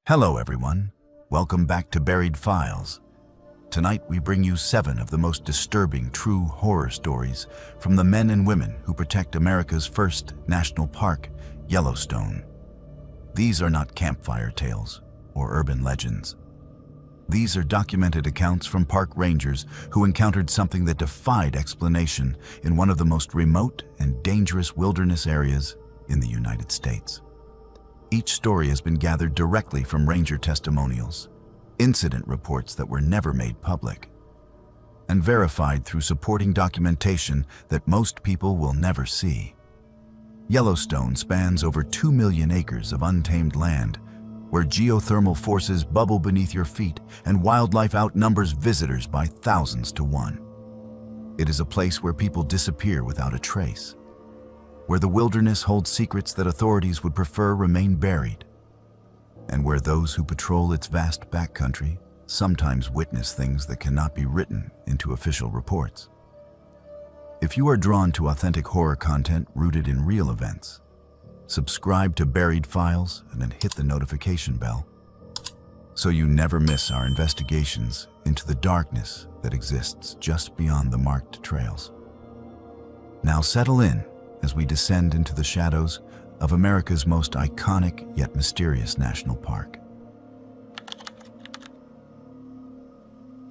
Hello everyone, welcome back to Buried Files. Tonight we bring you 7 of the most disturbing true horror stories from the men and women who protect America's first national park, Yellowstone. These are not campfire tales or urban legends. These are documented accounts from park rangers who encountered something that defied explanation in one of the most remote and dangerous wilderness areas in the United States. Each story has been gathered directly from ranger testimonials, incident reports that were never made public, and verified through supporting documentation that most people will never see. Yellowstone spans over 2 million acres of untamed land, where geothermal forces bubble beneath your feet and wildlife outnumbers visitors by thousands to one. It is a place where people disappear without a trace, where the wilderness holds secrets that authorities would prefer remain buried, and where those who patrol its vast backcountry sometimes witness things that cannot be written into official reports. If you are drawn to authentic horror content rooted in real events, subscribe to Buried Files and then hit the notification bell so you never miss our investigations into the darkness that exists just beyond the marked trails. Now settle in as we descend into the shadows of America's most iconic yet mysterious national park.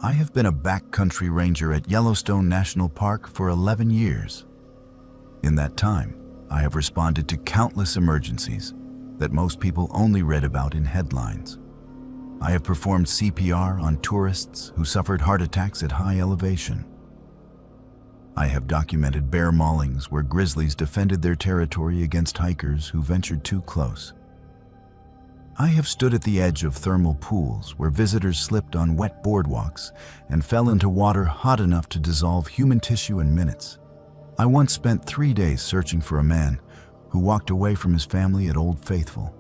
I have been a backcountry ranger at Yellowstone National Park for 11 years. In that time, I have responded to countless emergencies that most people only read about in headlines. I have performed CPR on tourists who suffered heart attacks at high elevation. I have documented bear maulings where grizzlies defended their territory against hikers who ventured too close. I have stood at the edge of thermal pools where visitors slipped on wet boardwalks and fell into water hot enough to dissolve human tissue in minutes. I once spent 3 days searching for a man who walked away from his family at Old Faithful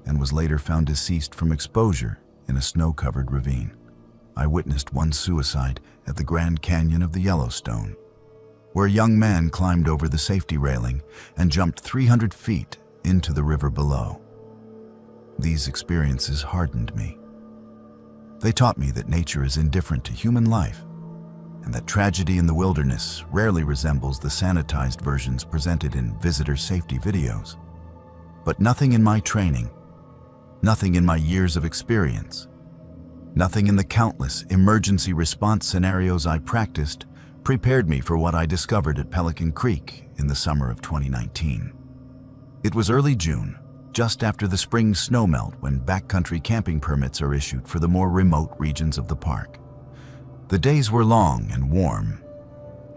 and was later found deceased from exposure in a snow-covered ravine. I witnessed one suicide at the Grand Canyon of the Yellowstone, where a young man climbed over the safety railing and jumped 300 feet into the river below. These experiences hardened me. They taught me that nature is indifferent to human life, and that tragedy in the wilderness rarely resembles the sanitized versions presented in visitor safety videos. But nothing in my training, nothing in my years of experience, nothing in the countless emergency response scenarios I practiced prepared me for what I discovered at Pelican Creek in the summer of 2019. It was early June, just after the spring snowmelt when backcountry camping permits are issued for the more remote regions of the park. The days were long and warm,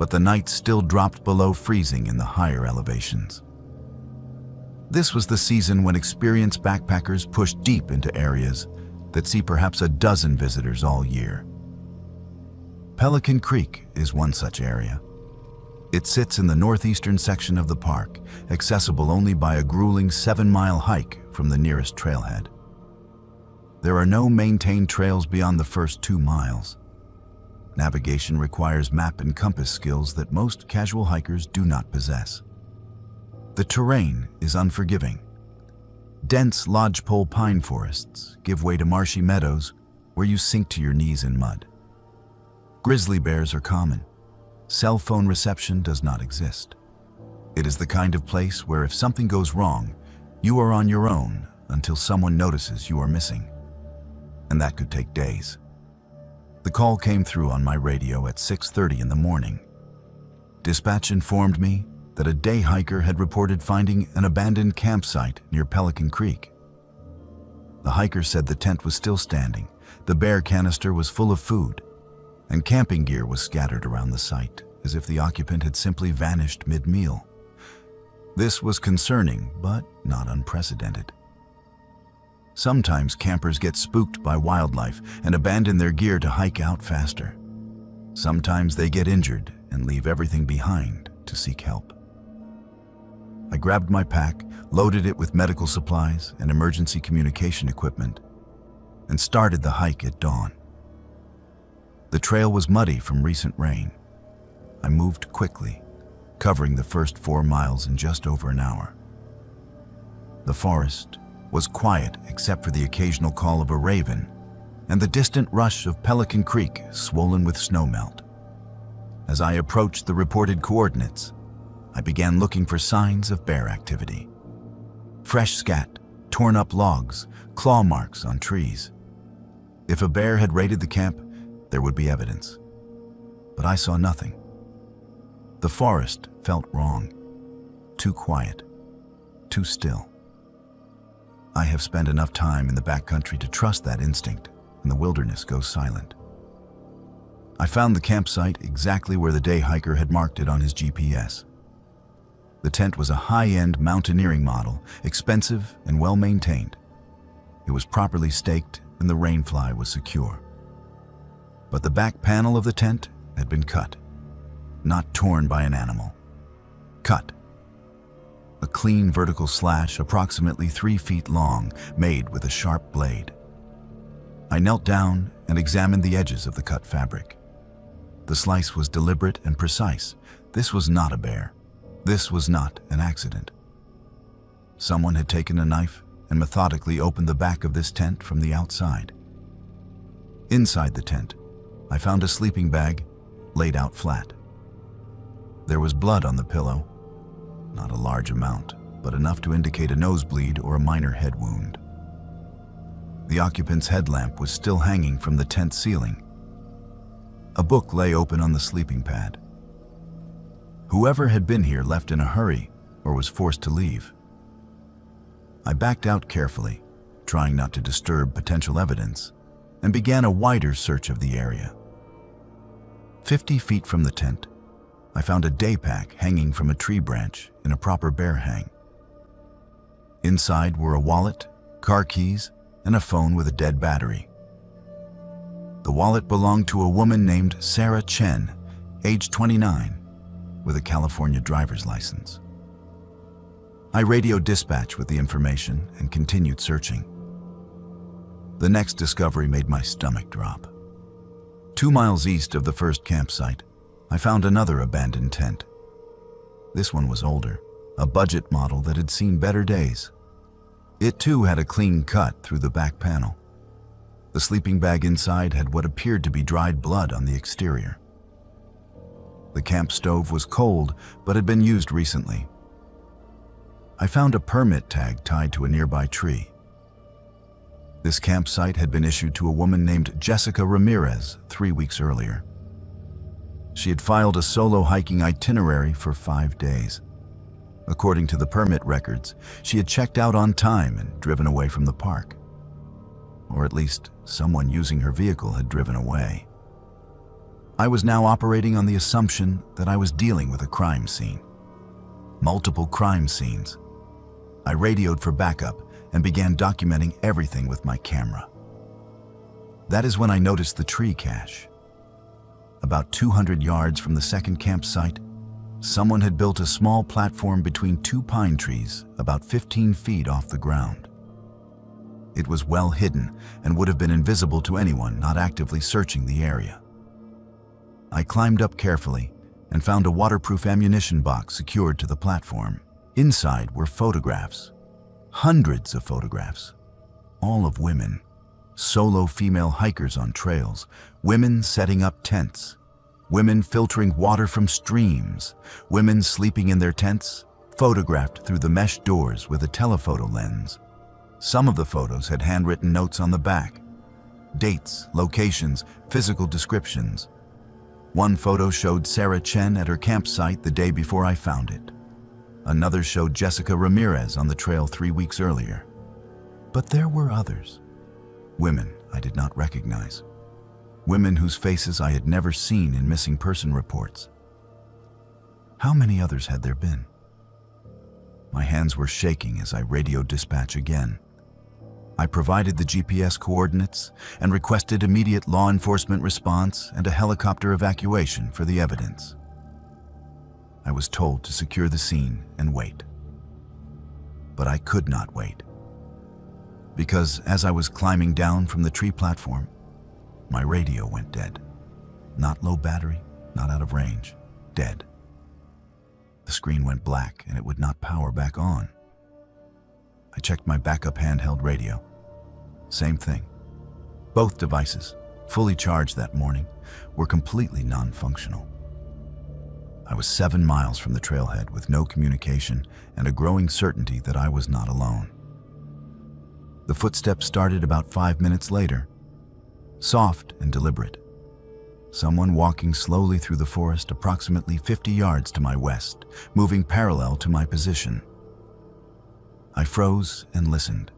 but the nights still dropped below freezing in the higher elevations. This was the season when experienced backpackers push deep into areas that see perhaps a dozen visitors all year. Pelican Creek is one such area. It sits in the northeastern section of the park, accessible only by a grueling 7-mile hike from the nearest trailhead. There are no maintained trails beyond the first 2 miles. Navigation requires map and compass skills that most casual hikers do not possess. The terrain is unforgiving. Dense lodgepole pine forests give way to marshy meadows where you sink to your knees in mud. Grizzly bears are common. Cell phone reception does not exist. It is the kind of place where if something goes wrong, you are on your own until someone notices you are missing. And that could take days. The call came through on my radio at 6:30 in the morning. Dispatch informed me that a day hiker had reported finding an abandoned campsite near Pelican Creek. The hiker said the tent was still standing, the bear canister was full of food, and camping gear was scattered around the site, as if the occupant had simply vanished mid-meal. This was concerning, but not unprecedented. Sometimes campers get spooked by wildlife and abandon their gear to hike out faster. Sometimes they get injured and leave everything behind to seek help. I grabbed my pack, loaded it with medical supplies and emergency communication equipment, and started the hike at dawn. The trail was muddy from recent rain. I moved quickly, covering the first 4 miles in just over an hour. The forest, was quiet except for the occasional call of a raven and the distant rush of Pelican Creek swollen with snowmelt. As I approached the reported coordinates, I began looking for signs of bear activity. Fresh scat, torn up logs, claw marks on trees. If a bear had raided the camp, there would be evidence. But I saw nothing. The forest felt wrong. Too quiet. Too still. I have spent enough time in the backcountry to trust that instinct when the wilderness goes silent. I found the campsite exactly where the day hiker had marked it on his GPS. The tent was a high-end mountaineering model, expensive and well-maintained. It was properly staked and the rainfly was secure. But the back panel of the tent had been cut, not torn by an animal. Cut. A clean vertical slash approximately 3 feet long, made with a sharp blade. I knelt down and examined the edges of the cut fabric. The slice was deliberate and precise. This was not a bear. This was not an accident. Someone had taken a knife and methodically opened the back of this tent from the outside. Inside the tent, I found a sleeping bag laid out flat. There was blood on the pillow. Not a large amount, but enough to indicate a nosebleed or a minor head wound. The occupant's headlamp was still hanging from the tent ceiling. A book lay open on the sleeping pad. Whoever had been here left in a hurry or was forced to leave. I backed out carefully, trying not to disturb potential evidence, and began a wider search of the area. 50 feet from the tent, I found a day pack hanging from a tree branch in a proper bear hang. Inside were a wallet, car keys, and a phone with a dead battery. The wallet belonged to a woman named Sarah Chen, age 29, with a California driver's license. I radioed dispatch with the information and continued searching. The next discovery made my stomach drop. 2 miles east of the first campsite, I found another abandoned tent. This one was older, a budget model that had seen better days. It too had a clean cut through the back panel. The sleeping bag inside had what appeared to be dried blood on the exterior. The camp stove was cold, but had been used recently. I found a permit tag tied to a nearby tree. This campsite had been issued to a woman named Jessica Ramirez 3 weeks earlier. She had filed a solo hiking itinerary for 5 days. According to the permit records, she had checked out on time and driven away from the park. Or at least, someone using her vehicle had driven away. I was now operating on the assumption that I was dealing with a crime scene. Multiple crime scenes. I radioed for backup and began documenting everything with my camera. That is when I noticed the tree cache. About 200 yards from the second campsite, someone had built a small platform between 2 pine trees about 15 feet off the ground. It was well hidden and would have been invisible to anyone not actively searching the area. I climbed up carefully and found a waterproof ammunition box secured to the platform. Inside were photographs, hundreds of photographs, all of women. Solo female hikers on trails, women setting up tents, women filtering water from streams, women sleeping in their tents, photographed through the mesh doors with a telephoto lens. Some of the photos had handwritten notes on the back, dates, locations, physical descriptions. One photo showed Sarah Chen at her campsite the day before I found it. Another showed Jessica Ramirez on the trail 3 weeks earlier. But there were others. Women I did not recognize. Women whose faces I had never seen in missing person reports. How many others had there been? My hands were shaking as I radioed dispatch again. I provided the GPS coordinates and requested immediate law enforcement response and a helicopter evacuation for the evidence. I was told to secure the scene and wait. But I could not wait. Because as I was climbing down from the tree platform, my radio went dead. Not low battery, not out of range, dead. The screen went black and it would not power back on. I checked my backup handheld radio. Same thing. Both devices, fully charged that morning, were completely non-functional. I was 7 miles from the trailhead with no communication and a growing certainty that I was not alone. The footsteps started about 5 minutes later, soft and deliberate. Someone walking slowly through the forest approximately 50 yards to my west, moving parallel to my position. I froze and listened.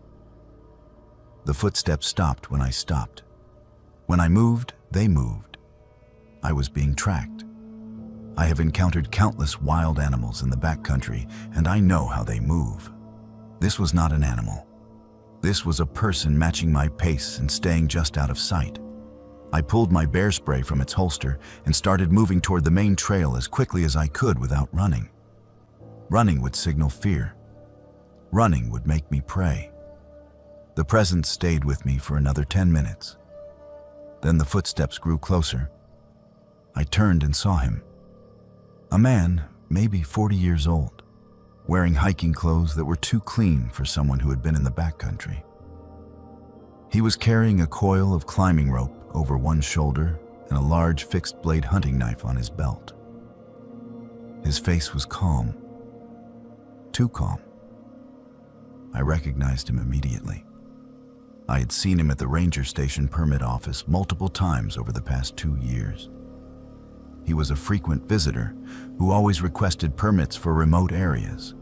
The footsteps stopped when I stopped. When I moved, they moved. I was being tracked. I have encountered countless wild animals in the backcountry, and I know how they move. This was not an animal. This was a person matching my pace and staying just out of sight. I pulled my bear spray from its holster and started moving toward the main trail as quickly as I could without running. Running would signal fear. Running would make me prey. The presence stayed with me for another 10 minutes. Then the footsteps grew closer. I turned and saw him. A man, maybe 40 years old, wearing hiking clothes that were too clean for someone who had been in the backcountry. He was carrying a coil of climbing rope over one shoulder and a large fixed-blade hunting knife on his belt. His face was calm. Too calm. I recognized him immediately. I had seen him at the ranger station permit office multiple times over the past 2 years. He was a frequent visitor who always requested permits for remote areas.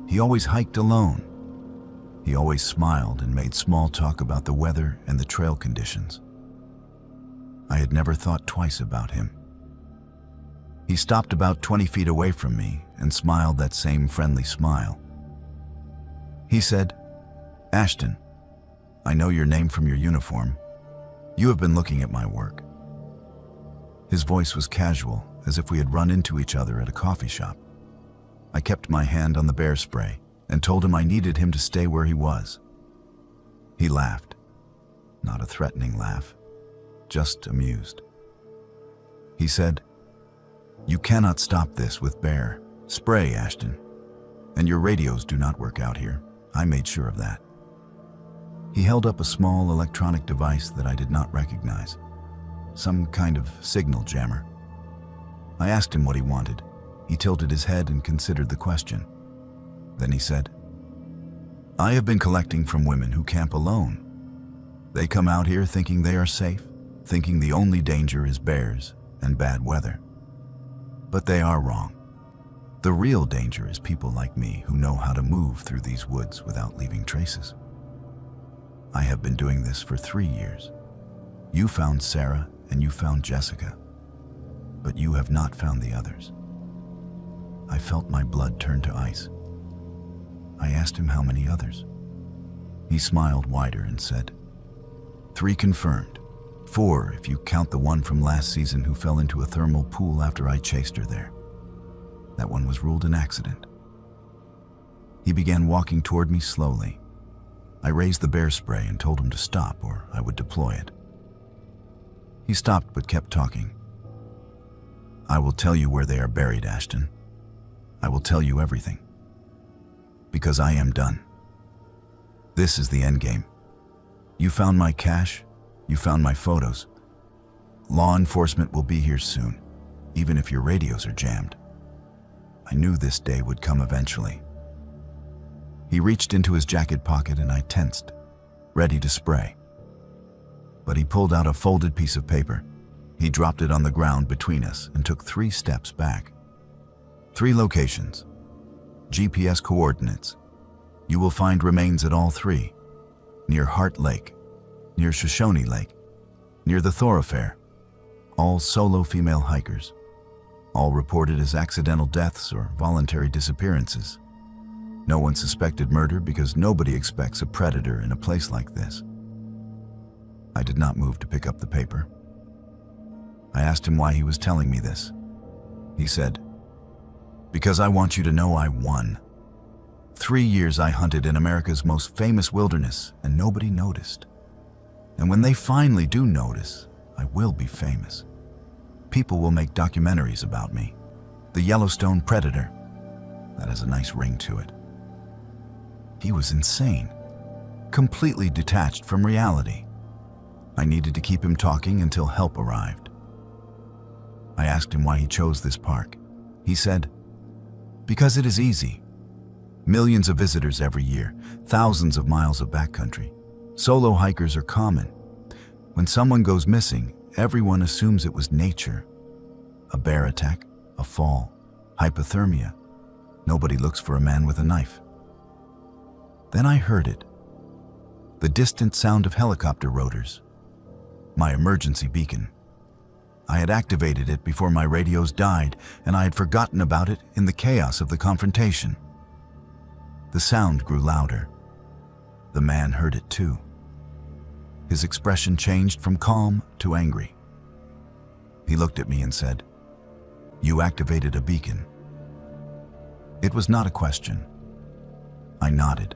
He always hiked alone. He always smiled and made small talk about the weather and the trail conditions. I had never thought twice about him. He stopped about 20 feet away from me and smiled that same friendly smile. He said, "Ashton, I know your name from your uniform. You have been looking at my work." His voice was casual, as if we had run into each other at a coffee shop. I kept my hand on the bear spray and told him I needed him to stay where he was. He laughed. Not a threatening laugh, just amused. He said, "You cannot stop this with bear spray, Ashton. And your radios do not work out here. I made sure of that." He held up a small electronic device that I did not recognize, some kind of signal jammer. I asked him what he wanted. He tilted his head and considered the question. Then he said, "I have been collecting from women who camp alone. They come out here thinking they are safe, thinking the only danger is bears and bad weather. But they are wrong. The real danger is people like me who know how to move through these woods without leaving traces. I have been doing this for 3 years. You found Sarah and you found Jessica, but you have not found the others." I felt my blood turn to ice. I asked him how many others. He smiled wider and said, 3 confirmed. 4 if you count the one from last season who fell into a thermal pool after I chased her there. That one was ruled an accident." He began walking toward me slowly. I raised the bear spray and told him to stop or I would deploy it. He stopped but kept talking. "I will tell you where they are buried, Ashton. I will tell you everything. Because I am done. This is the end game. You found my cache. You found my photos. Law enforcement will be here soon, even if your radios are jammed. I knew this day would come eventually." He reached into his jacket pocket and I tensed, ready to spray. But he pulled out a folded piece of paper. He dropped it on the ground between us and took 3 steps back. 3 locations, GPS coordinates. You will find remains at all 3, near Heart Lake, near Shoshone Lake, near the thoroughfare, all solo female hikers, all reported as accidental deaths or voluntary disappearances. No one suspected murder because nobody expects a predator in a place like this. I did not move to pick up the paper. I asked him why he was telling me this. He said, "Because I want you to know I won. 3 years I hunted in America's most famous wilderness and nobody noticed. And when they finally do notice, I will be famous. People will make documentaries about me. The Yellowstone Predator. That has a nice ring to it." He was insane, completely detached from reality. I needed to keep him talking until help arrived. I asked him why he chose this park. He said, "Because it is easy. Millions of visitors every year, thousands of miles of backcountry. Solo hikers are common. When someone goes missing, everyone assumes it was nature. A bear attack, a fall, hypothermia. Nobody looks for a man with a knife." Then I heard it. The distant sound of helicopter rotors. My emergency beacon. I had activated it before my radios died, and I had forgotten about it in the chaos of the confrontation. The sound grew louder. The man heard it too. His expression changed from calm to angry. He looked at me and said, "You activated a beacon." It was not a question. I nodded.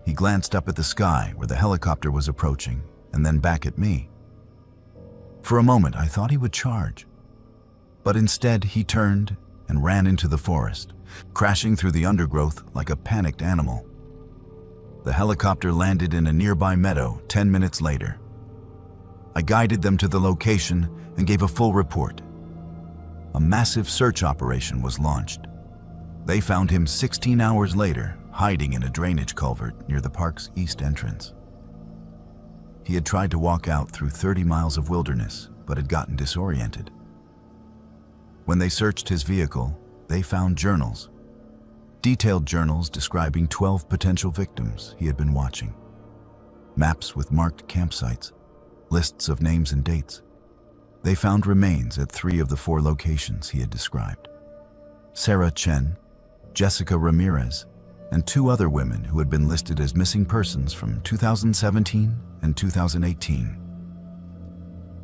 He glanced up at the sky where the helicopter was approaching, and then back at me. For a moment, I thought he would charge. But instead, he turned and ran into the forest, crashing through the undergrowth like a panicked animal. The helicopter landed in a nearby meadow 10 minutes later. I guided them to the location and gave a full report. A massive search operation was launched. They found him 16 hours later, hiding in a drainage culvert near the park's east entrance. He had tried to walk out through 30 miles of wilderness, but had gotten disoriented. When they searched his vehicle, they found journals. Detailed journals describing 12 potential victims he had been watching. Maps with marked campsites, lists of names and dates. They found remains at 3 of the 4 locations he had described. Sarah Chen, Jessica Ramirez, and 2 other women who had been listed as missing persons from 2017 and 2018.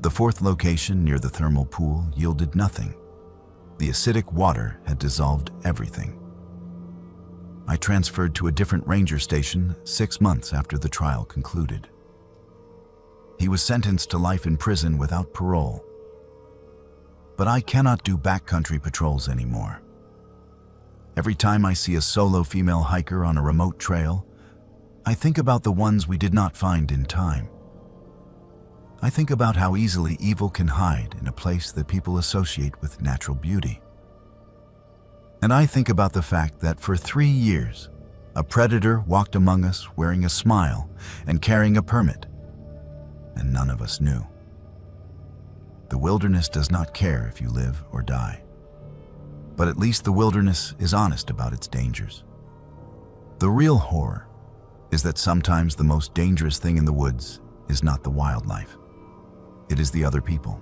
The 4th location near the thermal pool yielded nothing. The acidic water had dissolved everything. I transferred to a different ranger station 6 months after the trial concluded. He was sentenced to life in prison without parole. But I cannot do backcountry patrols anymore. Every time I see a solo female hiker on a remote trail, I think about the ones we did not find in time. I think about how easily evil can hide in a place that people associate with natural beauty. And I think about the fact that for 3 years, a predator walked among us wearing a smile and carrying a permit, and none of us knew. The wilderness does not care if you live or die. But at least the wilderness is honest about its dangers. The real horror is that sometimes the most dangerous thing in the woods is not the wildlife. It is the other people.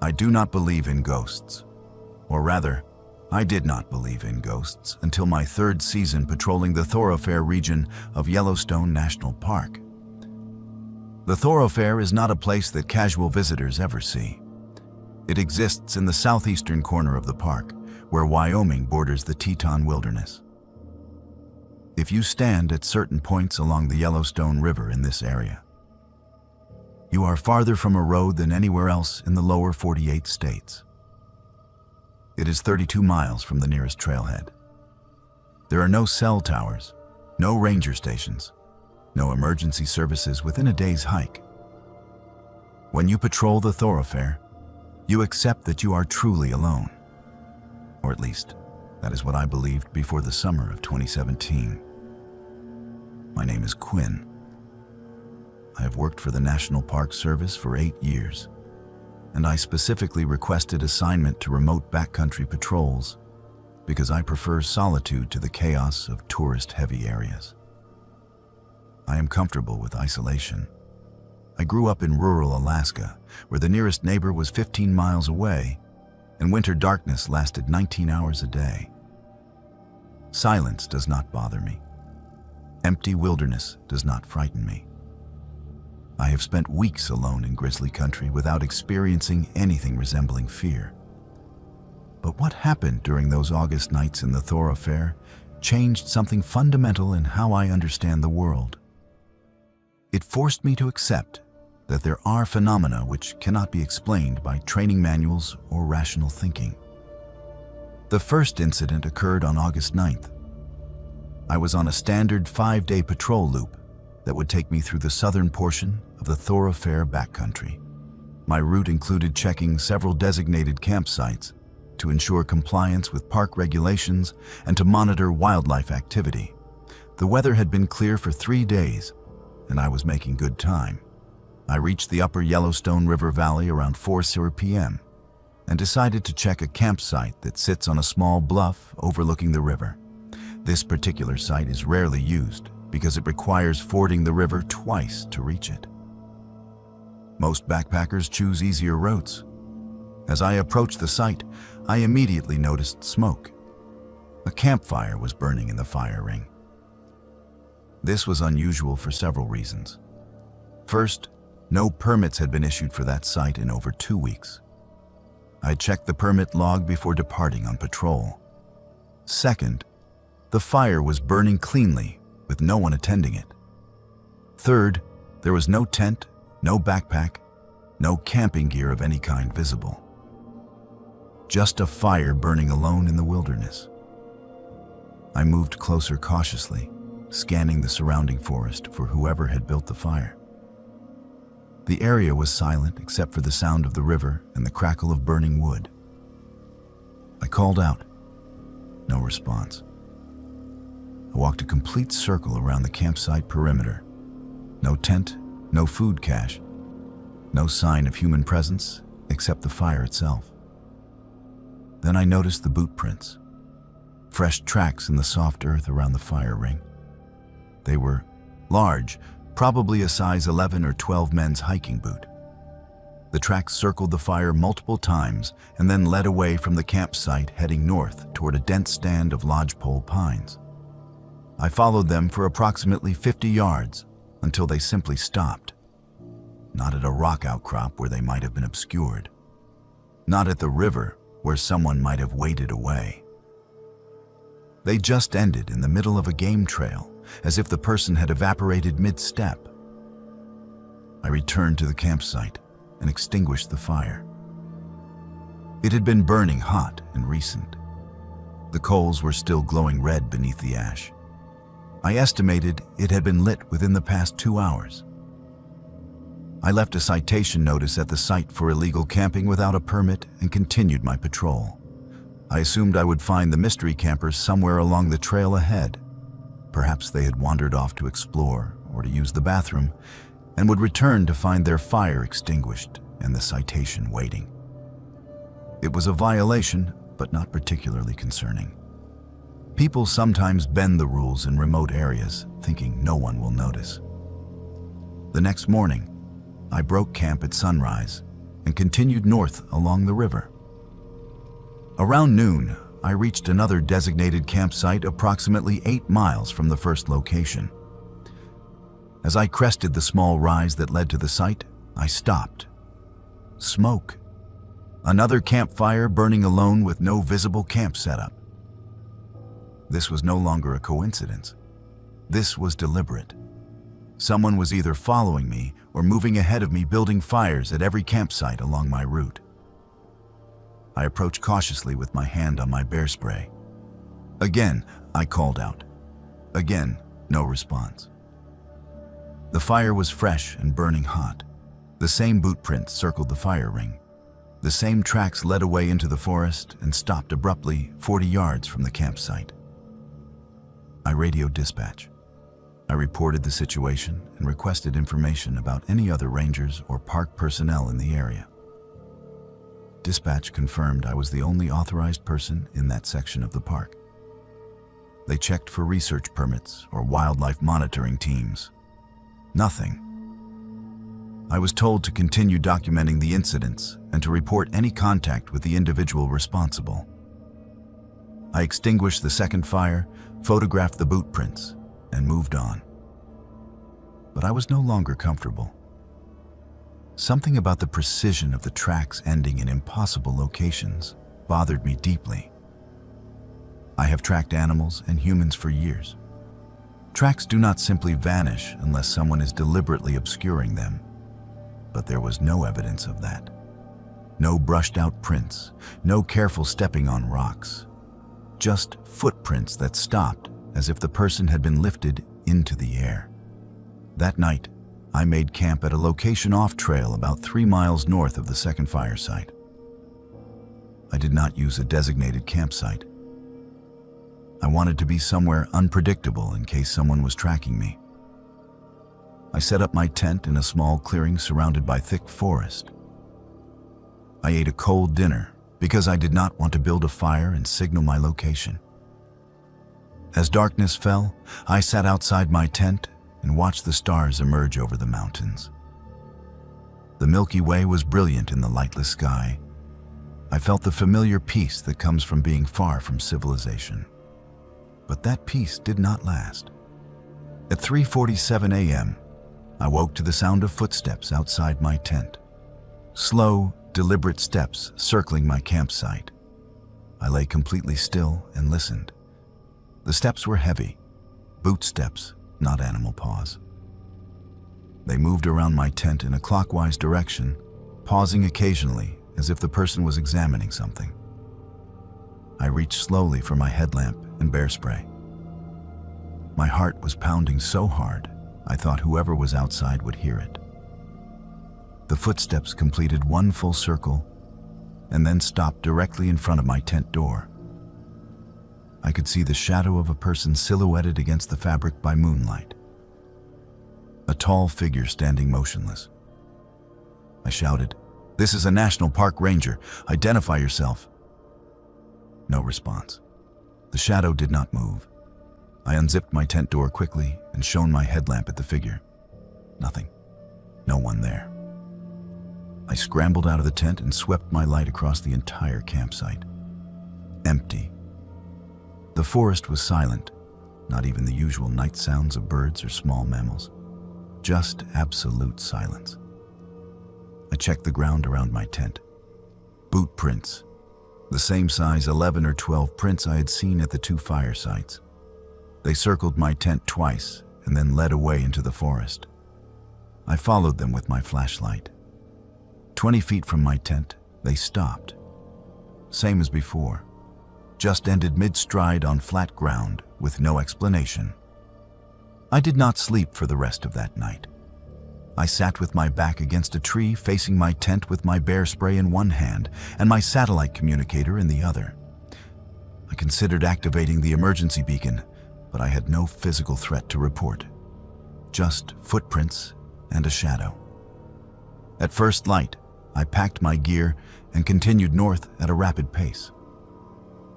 I do not believe in ghosts. Or rather, I did not believe in ghosts until my 3rd season patrolling the thoroughfare region of Yellowstone National Park. The thoroughfare is not a place that casual visitors ever see. It exists in the southeastern corner of the park, where Wyoming borders the Teton Wilderness. If you stand at certain points along the Yellowstone River in this area, you are farther from a road than anywhere else in the lower 48 states. It is 32 miles from the nearest trailhead. There are no cell towers, no ranger stations, no emergency services within a day's hike. When you patrol the thoroughfare, you accept that you are truly alone. Or at least, that is what I believed before the summer of 2017. My name is Quinn. I have worked for the National Park Service for 8 years, and I specifically requested assignment to remote backcountry patrols because I prefer solitude to the chaos of tourist-heavy areas. I am comfortable with isolation. I grew up in rural Alaska, where the nearest neighbor was 15 miles away, and winter darkness lasted 19 hours a day. Silence does not bother me. Empty wilderness does not frighten me. I have spent weeks alone in grizzly country without experiencing anything resembling fear. But what happened during those August nights in the thoroughfare changed something fundamental in how I understand the world. It forced me to accept that there are phenomena which cannot be explained by training manuals or rational thinking. The first incident occurred on August 9th. I was on a standard 5-day patrol loop that would take me through the southern portion of the thoroughfare backcountry. My route included checking several designated campsites to ensure compliance with park regulations and to monitor wildlife activity. The weather had been clear for 3 days, and I was making good time. I reached the upper Yellowstone River Valley around 4:00 p.m. and decided to check a campsite that sits on a small bluff overlooking the river. This particular site is rarely used because it requires fording the river twice to reach it. Most backpackers choose easier routes. As I approached the site, I immediately noticed smoke. A campfire was burning in the fire ring. This was unusual for several reasons. First, no permits had been issued for that site in over 2 weeks. I checked the permit log before departing on patrol. Second, the fire was burning cleanly with no one attending it. Third, there was no tent, no backpack, no camping gear of any kind visible. Just a fire burning alone in the wilderness. I moved closer cautiously, scanning the surrounding forest for whoever had built the fire. The area was silent except for the sound of the river and the crackle of burning wood. I called out. No response. I walked a complete circle around the campsite perimeter. No tent, no food cache, no sign of human presence except the fire itself. Then I noticed the boot prints, fresh tracks in the soft earth around the fire ring. They were large, probably a size 11 or 12 men's hiking boot. The tracks circled the fire multiple times and then led away from the campsite, heading north toward a dense stand of lodgepole pines. I followed them for approximately 50 yards until they simply stopped. Not at a rock outcrop where they might have been obscured. Not at the river where someone might have waded away. They just ended in the middle of a game trail, as if the person had evaporated mid-step. I returned to the campsite and extinguished the fire. It had been burning hot and recent. The coals were still glowing red beneath the ash. I estimated it had been lit within the past 2 hours. I left a citation notice at the site for illegal camping without a permit and continued my patrol. I assumed I would find the mystery campers somewhere along the trail ahead. Perhaps they had wandered off to explore or to use the bathroom and would return to find their fire extinguished and the citation waiting. It was a violation, but not particularly concerning. People sometimes bend the rules in remote areas, thinking no one will notice. The next morning, I broke camp at sunrise and continued north along the river. Around noon, I reached another designated campsite approximately 8 miles from the first location. As I crested the small rise that led to the site, I stopped. Smoke. Another campfire burning alone with no visible camp setup. This was no longer a coincidence. This was deliberate. Someone was either following me or moving ahead of me, building fires at every campsite along my route. I approached cautiously with my hand on my bear spray. Again, I called out. Again, no response. The fire was fresh and burning hot. The same boot prints circled the fire ring. The same tracks led away into the forest and stopped abruptly 40 yards from the campsite. I radioed dispatch. I reported the situation and requested information about any other rangers or park personnel in the area. Dispatch confirmed I was the only authorized person in that section of the park. They checked for research permits or wildlife monitoring teams. Nothing. I was told to continue documenting the incidents and to report any contact with the individual responsible. I extinguished the second fire, photographed the boot prints, and moved on. But I was no longer comfortable. Something about the precision of the tracks ending in impossible locations bothered me deeply. I have tracked animals and humans for years. Tracks do not simply vanish unless someone is deliberately obscuring them. But there was no evidence of that. No brushed out prints, no careful stepping on rocks, just footprints that stopped as if the person had been lifted into the air. That night, I made camp at a location off-trail about 3 miles north of the second fire site. I did not use a designated campsite. I wanted to be somewhere unpredictable in case someone was tracking me. I set up my tent in a small clearing surrounded by thick forest. I ate a cold dinner because I did not want to build a fire and signal my location. As darkness fell, I sat outside my tent and watched the stars emerge over the mountains. The Milky Way was brilliant in the lightless sky. I felt the familiar peace that comes from being far from civilization. But that peace did not last. At 3:47 a.m., I woke to the sound of footsteps outside my tent. Slow, deliberate steps circling my campsite. I lay completely still and listened. The steps were heavy, boot steps, not animal paws. They moved around my tent in a clockwise direction, pausing occasionally as if the person was examining something. I reached slowly for my headlamp and bear spray. My heart was pounding so hard, I thought whoever was outside would hear it. The footsteps completed one full circle and then stopped directly in front of my tent door. I could see the shadow of a person silhouetted against the fabric by moonlight. A tall figure standing motionless. I shouted, "This is a National Park Ranger. Identify yourself." No response. The shadow did not move. I unzipped my tent door quickly and shone my headlamp at the figure. Nothing. No one there. I scrambled out of the tent and swept my light across the entire campsite. Empty. The forest was silent, not even the usual night sounds of birds or small mammals. Just absolute silence. I checked the ground around my tent. Boot prints. The same size 11 or 12 prints I had seen at the 2 fire sites. They circled my tent twice and then led away into the forest. I followed them with my flashlight. 20 feet from my tent, they stopped. Same as before. Just ended mid-stride on flat ground with no explanation. I did not sleep for the rest of that night. I sat with my back against a tree facing my tent with my bear spray in one hand and my satellite communicator in the other. I considered activating the emergency beacon, but I had no physical threat to report. Just footprints and a shadow. At first light, I packed my gear and continued north at a rapid pace.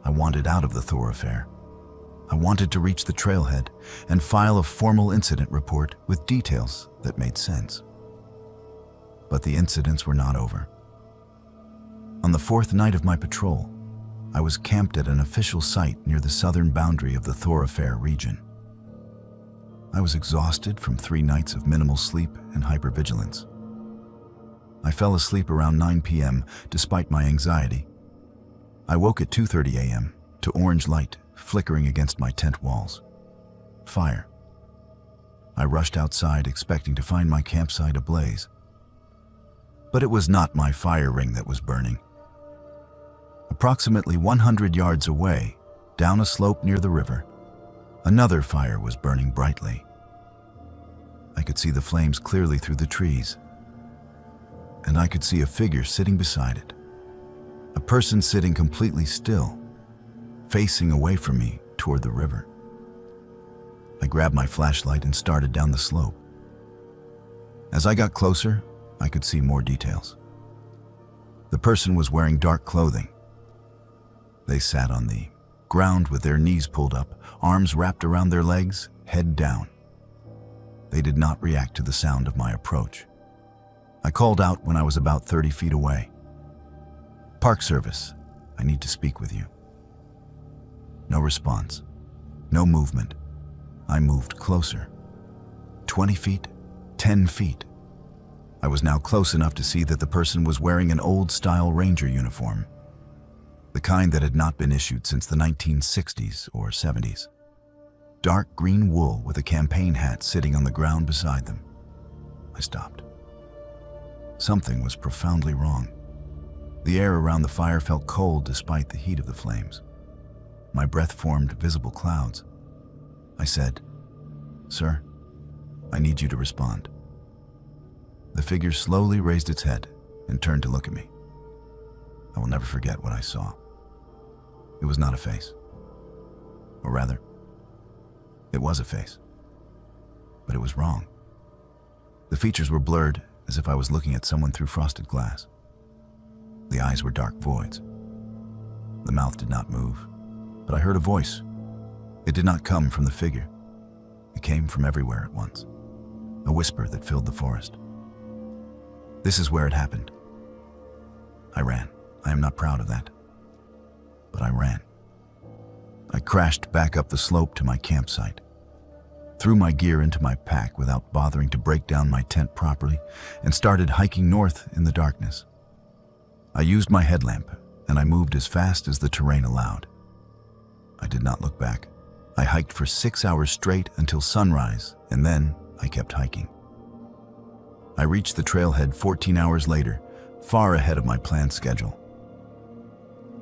I wanted out of the thoroughfare. I wanted to reach the trailhead and file a formal incident report with details that made sense. But the incidents were not over. On the 4th night of my patrol, I was camped at an official site near the southern boundary of the thoroughfare region. I was exhausted from 3 nights of minimal sleep and hypervigilance. I fell asleep around 9 p.m. despite my anxiety. I woke at 2:30 a.m. to orange light flickering against my tent walls. Fire. I rushed outside expecting to find my campsite ablaze. But it was not my fire ring that was burning. Approximately 100 yards away, down a slope near the river, another fire was burning brightly. I could see the flames clearly through the trees, and I could see a figure sitting beside it. A person sitting completely still, facing away from me toward the river. I grabbed my flashlight and started down the slope. As I got closer, I could see more details. The person was wearing dark clothing. They sat on the ground with their knees pulled up, arms wrapped around their legs, head down. They did not react to the sound of my approach. I called out when I was about 30 feet away. "Park Service, I need to speak with you." No response. No movement. I moved closer. 20 feet, 10 feet. I was now close enough to see that the person was wearing an old-style ranger uniform, the kind that had not been issued since the 1960s or 70s. Dark green wool with a campaign hat sitting on the ground beside them. I stopped. Something was profoundly wrong. The air around the fire felt cold despite the heat of the flames. My breath formed visible clouds. I said, "Sir, I need you to respond." The figure slowly raised its head and turned to look at me. I will never forget what I saw. It was not a face. Or rather, it was a face. But it was wrong. The features were blurred, as if I was looking at someone through frosted glass. The eyes were dark voids. The mouth did not move, but I heard a voice. It did not come from the figure. It came from everywhere at once. A whisper that filled the forest. This is where it happened. I ran. I am not proud of that. But I ran. I crashed back up the slope to my campsite, threw my gear into my pack without bothering to break down my tent properly, and started hiking north in the darkness. I used my headlamp, and I moved as fast as the terrain allowed. I did not look back. I hiked for 6 hours straight until sunrise, and then I kept hiking. I reached the trailhead 14 hours later, far ahead of my planned schedule.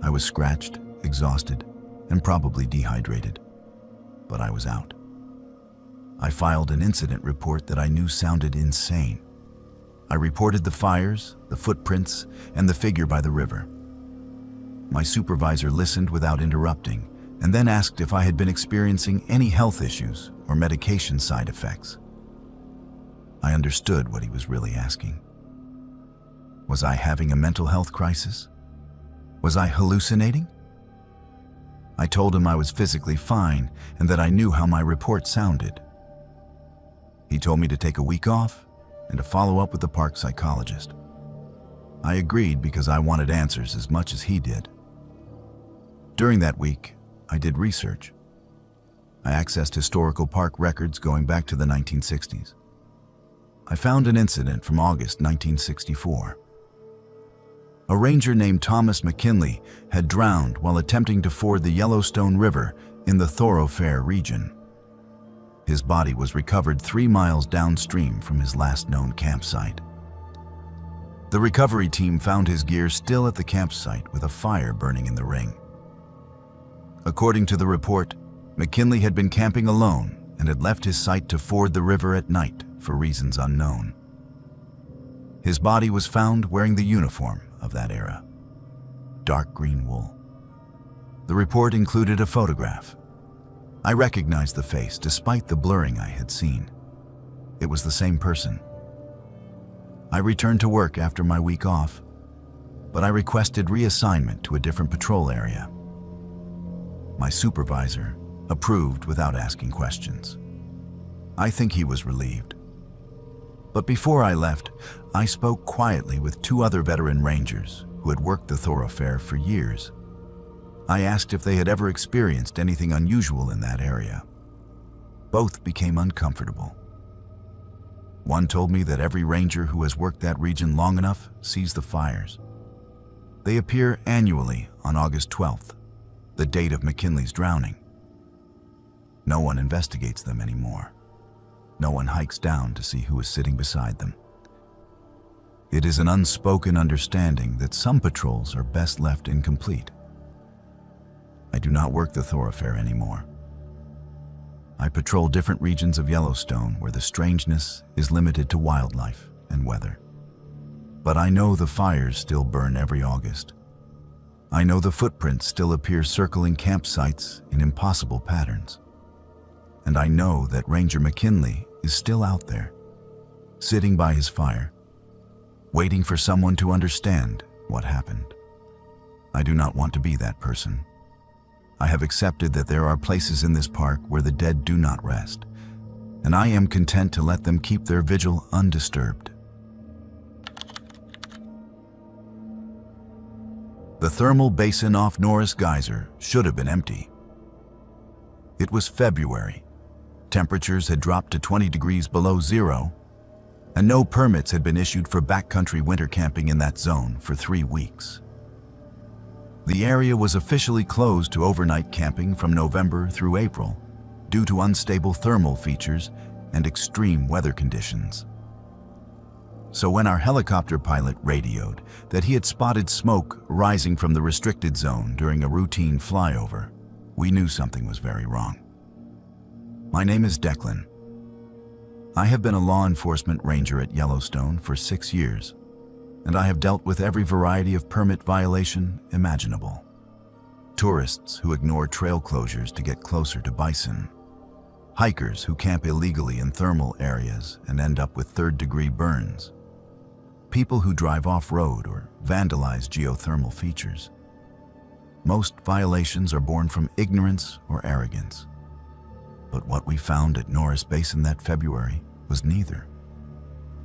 I was scratched, exhausted, and probably dehydrated, but I was out. I filed an incident report that I knew sounded insane. I reported the fires, the footprints, and the figure by the river. My supervisor listened without interrupting, and then asked if I had been experiencing any health issues or medication side effects. I understood what he was really asking. Was I having a mental health crisis? Was I hallucinating? I told him I was physically fine and that I knew how my report sounded. He told me to take a week off and to follow up with the park psychologist. I agreed because I wanted answers as much as he did. During that week, I did research. I accessed historical park records going back to the 1960s. I found an incident from August 1964. A ranger named Thomas McKinley had drowned while attempting to ford the Yellowstone River in the Thoroughfare region. His body was recovered 3 miles downstream from his last known campsite. The recovery team found his gear still at the campsite with a fire burning in the ring. According to the report, McKinley had been camping alone and had left his site to ford the river at night for reasons unknown. His body was found wearing the uniform of that era, dark green wool. The report included a photograph. I recognized the face despite the blurring I had seen. It was the same person. I returned to work after my week off, but I requested reassignment to a different patrol area. My supervisor approved without asking questions. I think he was relieved. But before I left, I spoke quietly with 2 other veteran rangers who had worked the thoroughfare for years. I asked if they had ever experienced anything unusual in that area. Both became uncomfortable. One told me that every ranger who has worked that region long enough sees the fires. They appear annually on August 12th, the date of McKinley's drowning. No one investigates them anymore. No one hikes down to see who is sitting beside them. It is an unspoken understanding that some patrols are best left incomplete. I do not work the thoroughfare anymore. I patrol different regions of Yellowstone where the strangeness is limited to wildlife and weather. But I know the fires still burn every August. I know the footprints still appear circling campsites in impossible patterns. And I know that Ranger McKinley is still out there, sitting by his fire, waiting for someone to understand what happened. I do not want to be that person. I have accepted that there are places in this park where the dead do not rest, and I am content to let them keep their vigil undisturbed. The thermal basin off Norris Geyser should have been empty. It was February. Temperatures had dropped to 20 degrees below zero, and no permits had been issued for backcountry winter camping in that zone for 3 weeks. The area was officially closed to overnight camping from November through April due to unstable thermal features and extreme weather conditions. So when our helicopter pilot radioed that he had spotted smoke rising from the restricted zone during a routine flyover, We knew something was very wrong. My name is Declan. I have been a law enforcement ranger at Yellowstone for 6 years, and I have dealt with every variety of permit violation imaginable. Tourists who ignore trail closures to get closer to bison, hikers who camp illegally in thermal areas and end up with third-degree burns, people who drive off-road or vandalize geothermal features. Most violations are born from ignorance or arrogance. But what we found at Norris Basin that February was neither.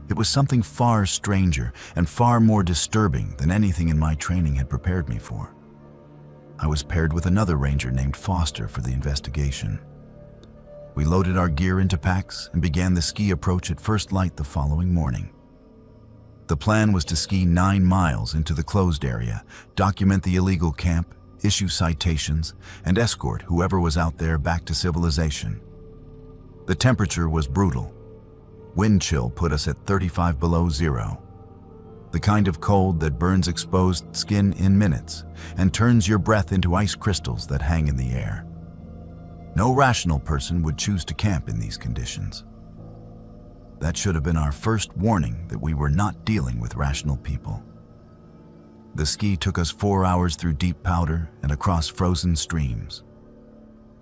It was something far stranger and far more disturbing than anything in my training had prepared me for. I was paired with another ranger named Foster for the investigation. We loaded our gear into packs and began the ski approach at first light the following morning. The plan was to ski 9 miles into the closed area, document the illegal camp, issue citations, and escort whoever was out there back to civilization. The temperature was brutal. Wind chill put us at 35 below zero. The kind of cold that burns exposed skin in minutes and turns your breath into ice crystals that hang in the air. No rational person would choose to camp in these conditions. That should have been our first warning that we were not dealing with rational people. The ski took us 4 hours through deep powder and across frozen streams.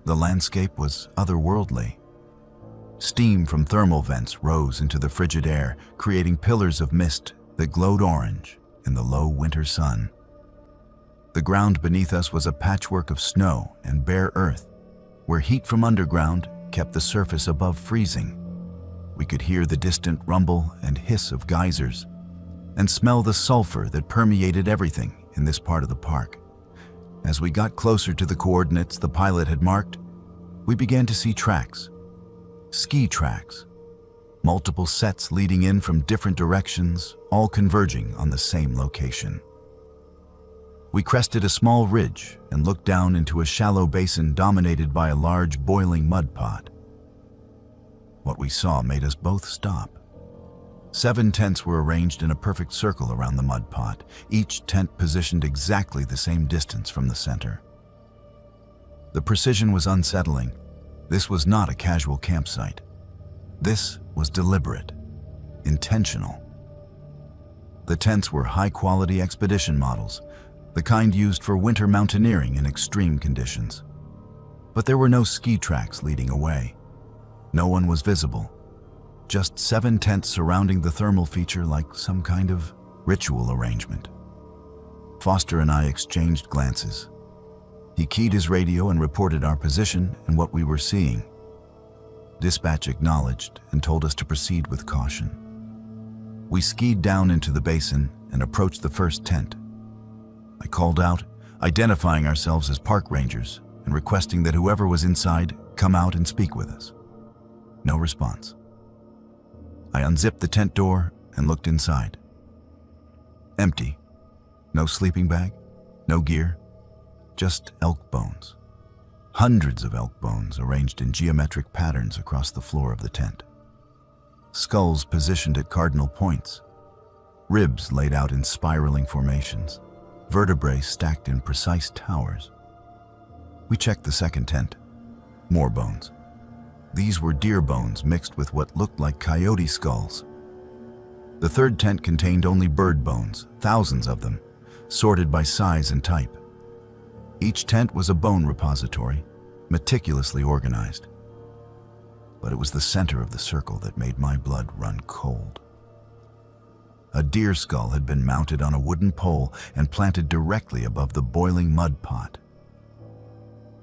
The landscape was otherworldly. Steam from thermal vents rose into the frigid air, creating pillars of mist that glowed orange in the low winter sun. The ground beneath us was a patchwork of snow and bare earth, where heat from underground kept the surface above freezing. We could hear the distant rumble and hiss of geysers, and smell the sulfur that permeated everything in this part of the park. As we got closer to the coordinates the pilot had marked, we began to see tracks. Ski tracks. Multiple sets leading in from different directions, all converging on the same location. We crested a small ridge and looked down into a shallow basin dominated by a large boiling mud pot. What we saw made us both stop. 7 tents were arranged in a perfect circle around the mud pot, each tent positioned exactly the same distance from the center. The precision was unsettling. This was not a casual campsite. This was deliberate, intentional. The tents were high-quality expedition models, the kind used for winter mountaineering in extreme conditions. But there were no ski tracks leading away. No one was visible. Just 7 tents surrounding the thermal feature like some kind of ritual arrangement. Foster and I exchanged glances. He keyed his radio and reported our position and what we were seeing. Dispatch acknowledged and told us to proceed with caution. We skied down into the basin and approached the first tent. I called out, identifying ourselves as park rangers and requesting that whoever was inside come out and speak with us. No response. I unzipped the tent door and looked inside. Empty. No sleeping bag, no gear, just elk bones. Hundreds of elk bones arranged in geometric patterns across the floor of the tent. Skulls positioned at cardinal points. Ribs laid out in spiraling formations. Vertebrae stacked in precise towers. We checked the second tent. More bones. These were deer bones mixed with what looked like coyote skulls. The third tent contained only bird bones, thousands of them, sorted by size and type. Each tent was a bone repository, meticulously organized. But it was the center of the circle that made my blood run cold. A deer skull had been mounted on a wooden pole and planted directly above the boiling mud pot.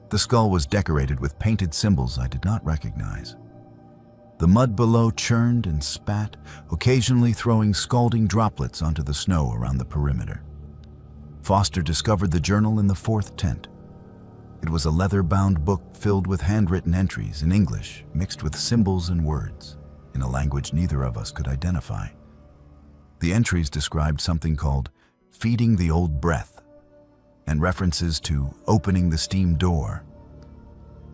The skull was decorated with painted symbols I did not recognize. The mud below churned and spat, occasionally throwing scalding droplets onto the snow around the perimeter. Foster discovered the journal in the fourth tent. It was a leather-bound book filled with handwritten entries in English, mixed with symbols and words, in a language neither of us could identify. The entries described something called feeding the old breath, and references to opening the steam door.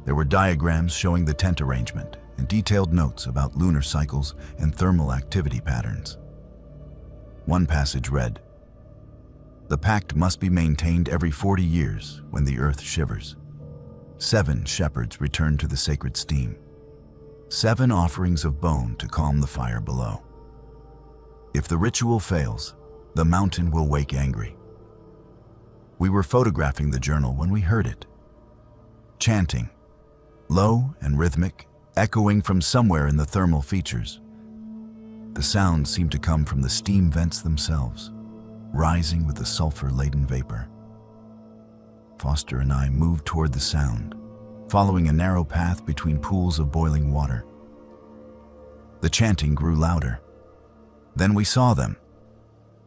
There were diagrams showing the tent arrangement and detailed notes about lunar cycles and thermal activity patterns. One passage read, "The pact must be maintained every 40 years when the earth shivers. 7 shepherds returned to the sacred steam. 7 offerings of bone to calm the fire below. If the ritual fails, the mountain will wake angry. We were photographing the journal when we heard it. Chanting, low and rhythmic, echoing from somewhere in the thermal features. The sound seemed to come from the steam vents themselves, rising with the sulfur-laden vapor. Foster and I moved toward the sound, following a narrow path between pools of boiling water. The chanting grew louder. Then we saw them.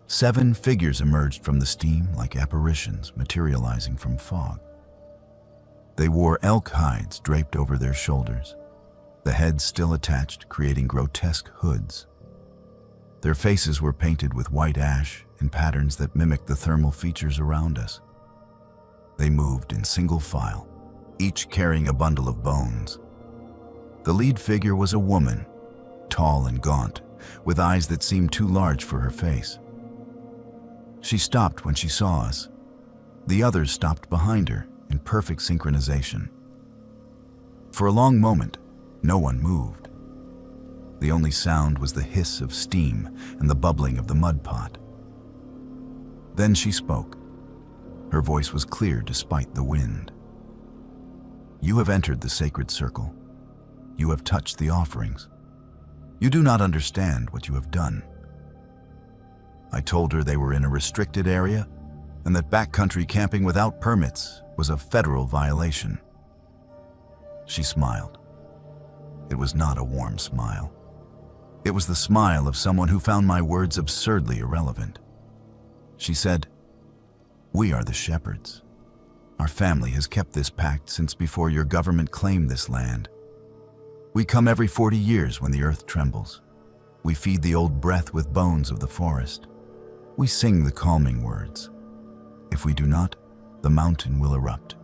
7 figures emerged from the steam like apparitions materializing from fog. They wore elk hides draped over their shoulders, the heads still attached, creating grotesque hoods. Their faces were painted with white ash in patterns that mimicked the thermal features around us. They moved in single file, each carrying a bundle of bones. The lead figure was a woman, tall and gaunt, with eyes that seemed too large for her face. She stopped when she saw us. The others stopped behind her in perfect synchronization. For a long moment, no one moved. The only sound was the hiss of steam and the bubbling of the mud pot. Then she spoke. Her voice was clear despite the wind. "You have entered the sacred circle. You have touched the offerings. You do not understand what you have done." I told her they were in a restricted area and that backcountry camping without permits was a federal violation. She smiled. It was not a warm smile. It was the smile of someone who found my words absurdly irrelevant. She said, "We are the shepherds. Our family has kept this pact since before your government claimed this land. We come every 40 years when the earth trembles. We feed the old breath with bones of the forest. We sing the calming words. If we do not, the mountain will erupt.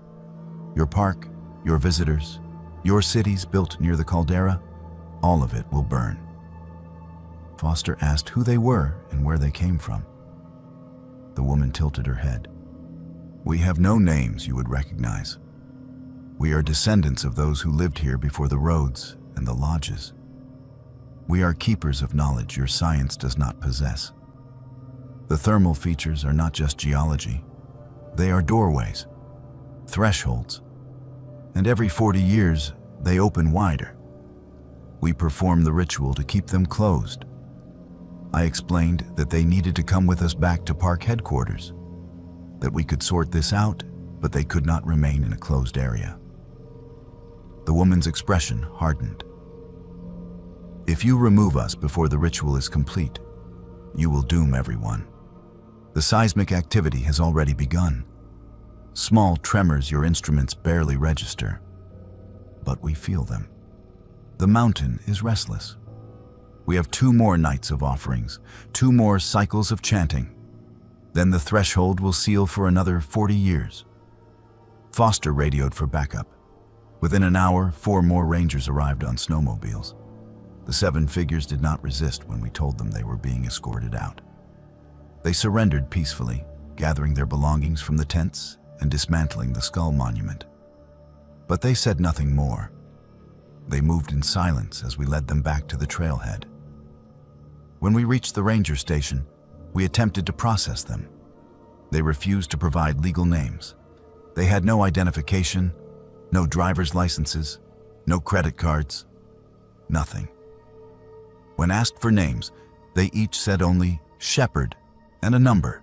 Your park, your visitors, your cities built near the caldera, all of it will burn." Foster asked who they were and where they came from. The woman tilted her head. "We have no names you would recognize. We are descendants of those who lived here before the roads and the lodges. We are keepers of knowledge your science does not possess. The thermal features are not just geology. They are doorways, thresholds, and every 40 years they open wider. We perform the ritual to keep them closed." I explained that they needed to come with us back to park headquarters, that we could sort this out, but they could not remain in a closed area. The woman's expression hardened. "If you remove us before the ritual is complete, you will doom everyone. The seismic activity has already begun. Small tremors your instruments barely register, but we feel them. The mountain is restless. We have 2 more nights of offerings, 2 more cycles of chanting. Then the threshold will seal for another 40 years. Foster radioed for backup. Within an hour, 4 more rangers arrived on snowmobiles. The 7 figures did not resist when we told them they were being escorted out. They surrendered peacefully, gathering their belongings from the tents and dismantling the skull monument. But they said nothing more. They moved in silence as we led them back to the trailhead. When we reached the ranger station, we attempted to process them. They refused to provide legal names. They had no identification, no driver's licenses, no credit cards, nothing. When asked for names, they each said only Shepherd and a number,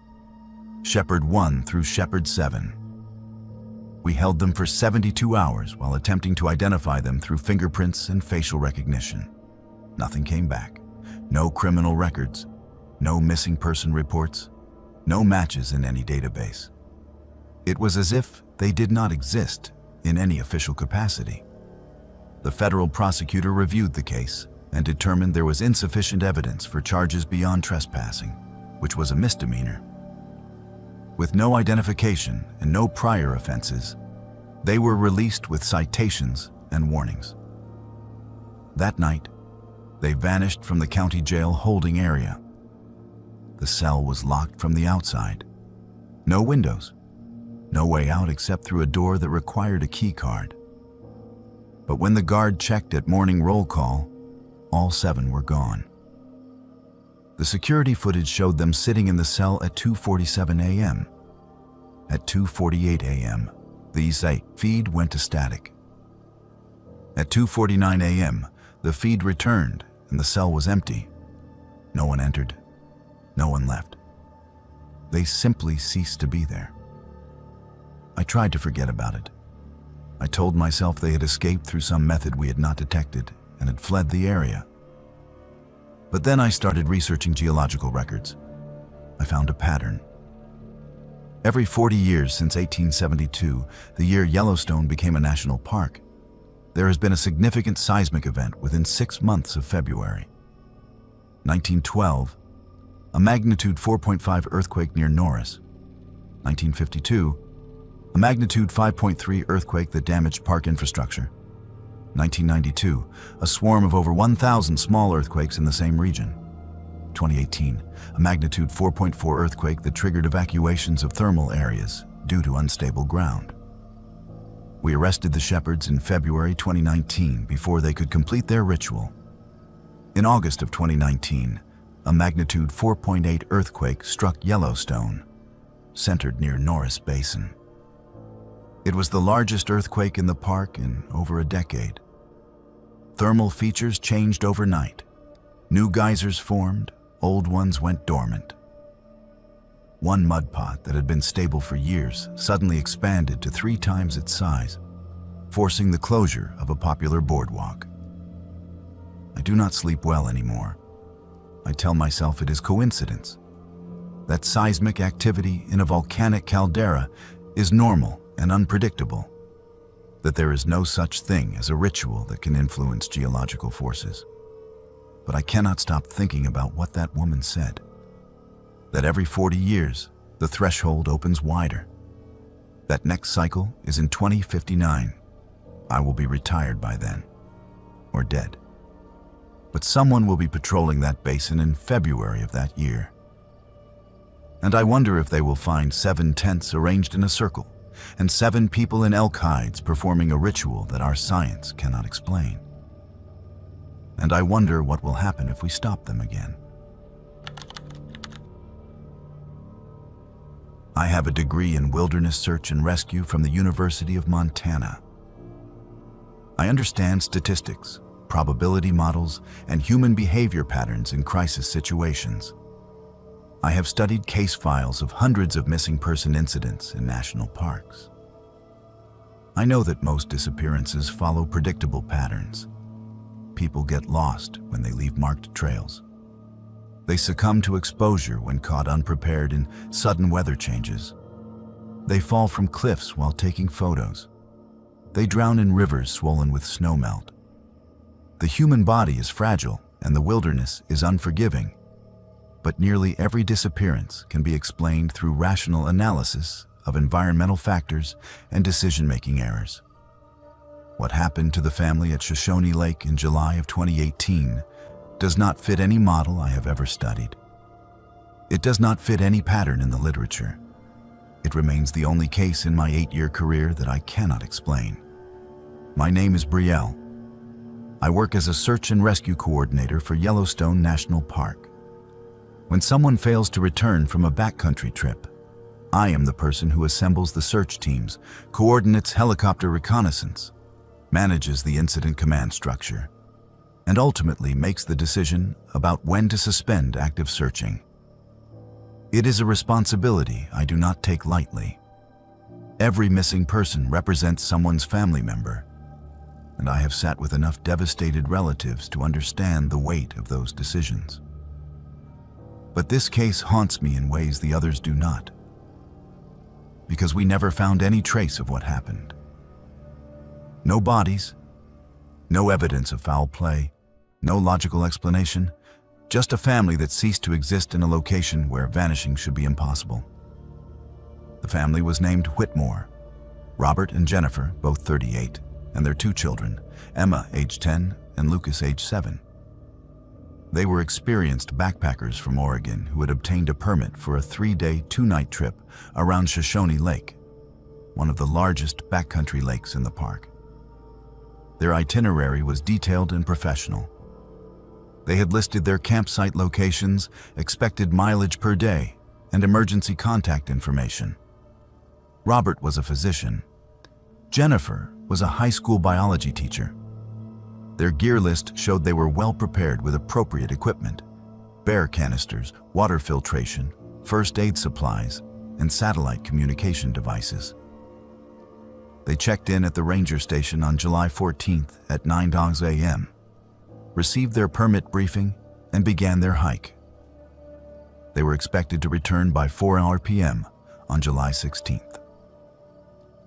Shepherd 1 through Shepherd 7. We held them for 72 hours while attempting to identify them through fingerprints and facial recognition. Nothing came back. No criminal records, no missing person reports, no matches in any database. It was as if they did not exist in any official capacity. The federal prosecutor reviewed the case and determined there was insufficient evidence for charges beyond trespassing, which was a misdemeanor. With no identification and no prior offenses, they were released with citations and warnings. That night, they vanished from the county jail holding area. The cell was locked from the outside. No windows, No way out except through a door that required a key card. But when the guard checked at morning roll call, all 7 were gone. The security footage showed them sitting in the cell at 2:47 a.m. At 2:48 a.m., the feed went to static. At 2:49 a.m., the feed returned and the cell was empty. No one entered. No one left. They simply ceased to be there. I tried to forget about it. I told myself they had escaped through some method we had not detected and had fled the area. But then I started researching geological records. I found a pattern. Every 40 years since 1872, the year Yellowstone became a national park, there has been a significant seismic event within 6 months of February. 1912, a magnitude 4.5 earthquake near Norris. 1952, a magnitude 5.3 earthquake that damaged park infrastructure. 1992, a swarm of over 1,000 small earthquakes in the same region. 2018, a magnitude 4.4 earthquake that triggered evacuations of thermal areas due to unstable ground. We arrested the shepherds in February 2019 before they could complete their ritual. In August of 2019, a magnitude 4.8 earthquake struck Yellowstone, centered near Norris Basin. It was the largest earthquake in the park in over a decade. Thermal features changed overnight. New geysers formed, old ones went dormant. One mud pot that had been stable for years suddenly expanded to 3 times its size, forcing the closure of a popular boardwalk. I do not sleep well anymore. I tell myself it is coincidence. That seismic activity in a volcanic caldera is normal and unpredictable. That there is no such thing as a ritual that can influence geological forces. But I cannot stop thinking about what that woman said. That every 40 years, the threshold opens wider. That next cycle is in 2059. I will be retired by then, or dead. But someone will be patrolling that basin in February of that year. And I wonder if they will find 7 tents arranged in a circle, and 7 people in elk hides performing a ritual that our science cannot explain. And I wonder what will happen if we stop them again. I have a degree in wilderness search and rescue from the University of Montana. I understand statistics, probability models, and human behavior patterns in crisis situations. I have studied case files of hundreds of missing person incidents in national parks. I know that most disappearances follow predictable patterns. People get lost when they leave marked trails. They succumb to exposure when caught unprepared in sudden weather changes. They fall from cliffs while taking photos. They drown in rivers swollen with snowmelt. The human body is fragile and the wilderness is unforgiving. But nearly every disappearance can be explained through rational analysis of environmental factors and decision-making errors. What happened to the family at Shoshone Lake in July of 2018 does not fit any model I have ever studied. It does not fit any pattern in the literature. It remains the only case in my 8-year career that I cannot explain. My name is Brielle. I work as a search and rescue coordinator for Yellowstone National Park. When someone fails to return from a backcountry trip, I am the person who assembles the search teams, coordinates helicopter reconnaissance, manages the incident command structure, and ultimately makes the decision about when to suspend active searching. It is a responsibility I do not take lightly. Every missing person represents someone's family member, and I have sat with enough devastated relatives to understand the weight of those decisions. But this case haunts me in ways the others do not, because we never found any trace of what happened. No bodies, no evidence of foul play, no logical explanation, just a family that ceased to exist in a location where vanishing should be impossible. The family was named Whitmore, Robert and Jennifer, both 38, and their 2 children, Emma, age 10, and Lucas, age 7. They were experienced backpackers from Oregon who had obtained a permit for a 3-day, 2-night trip around Shoshone Lake. one of the largest backcountry lakes in the park. Their itinerary was detailed and professional. They had listed their campsite locations, expected mileage per day, and emergency contact information. Robert was a physician. Jennifer was a high school biology teacher. Their gear list showed they were well prepared with appropriate equipment: bear canisters, water filtration, first aid supplies, and satellite communication devices. They checked in at the ranger station on July 14th at 9 a.m., received their permit briefing, and began their hike. They were expected to return by 4 p.m. on July 16th.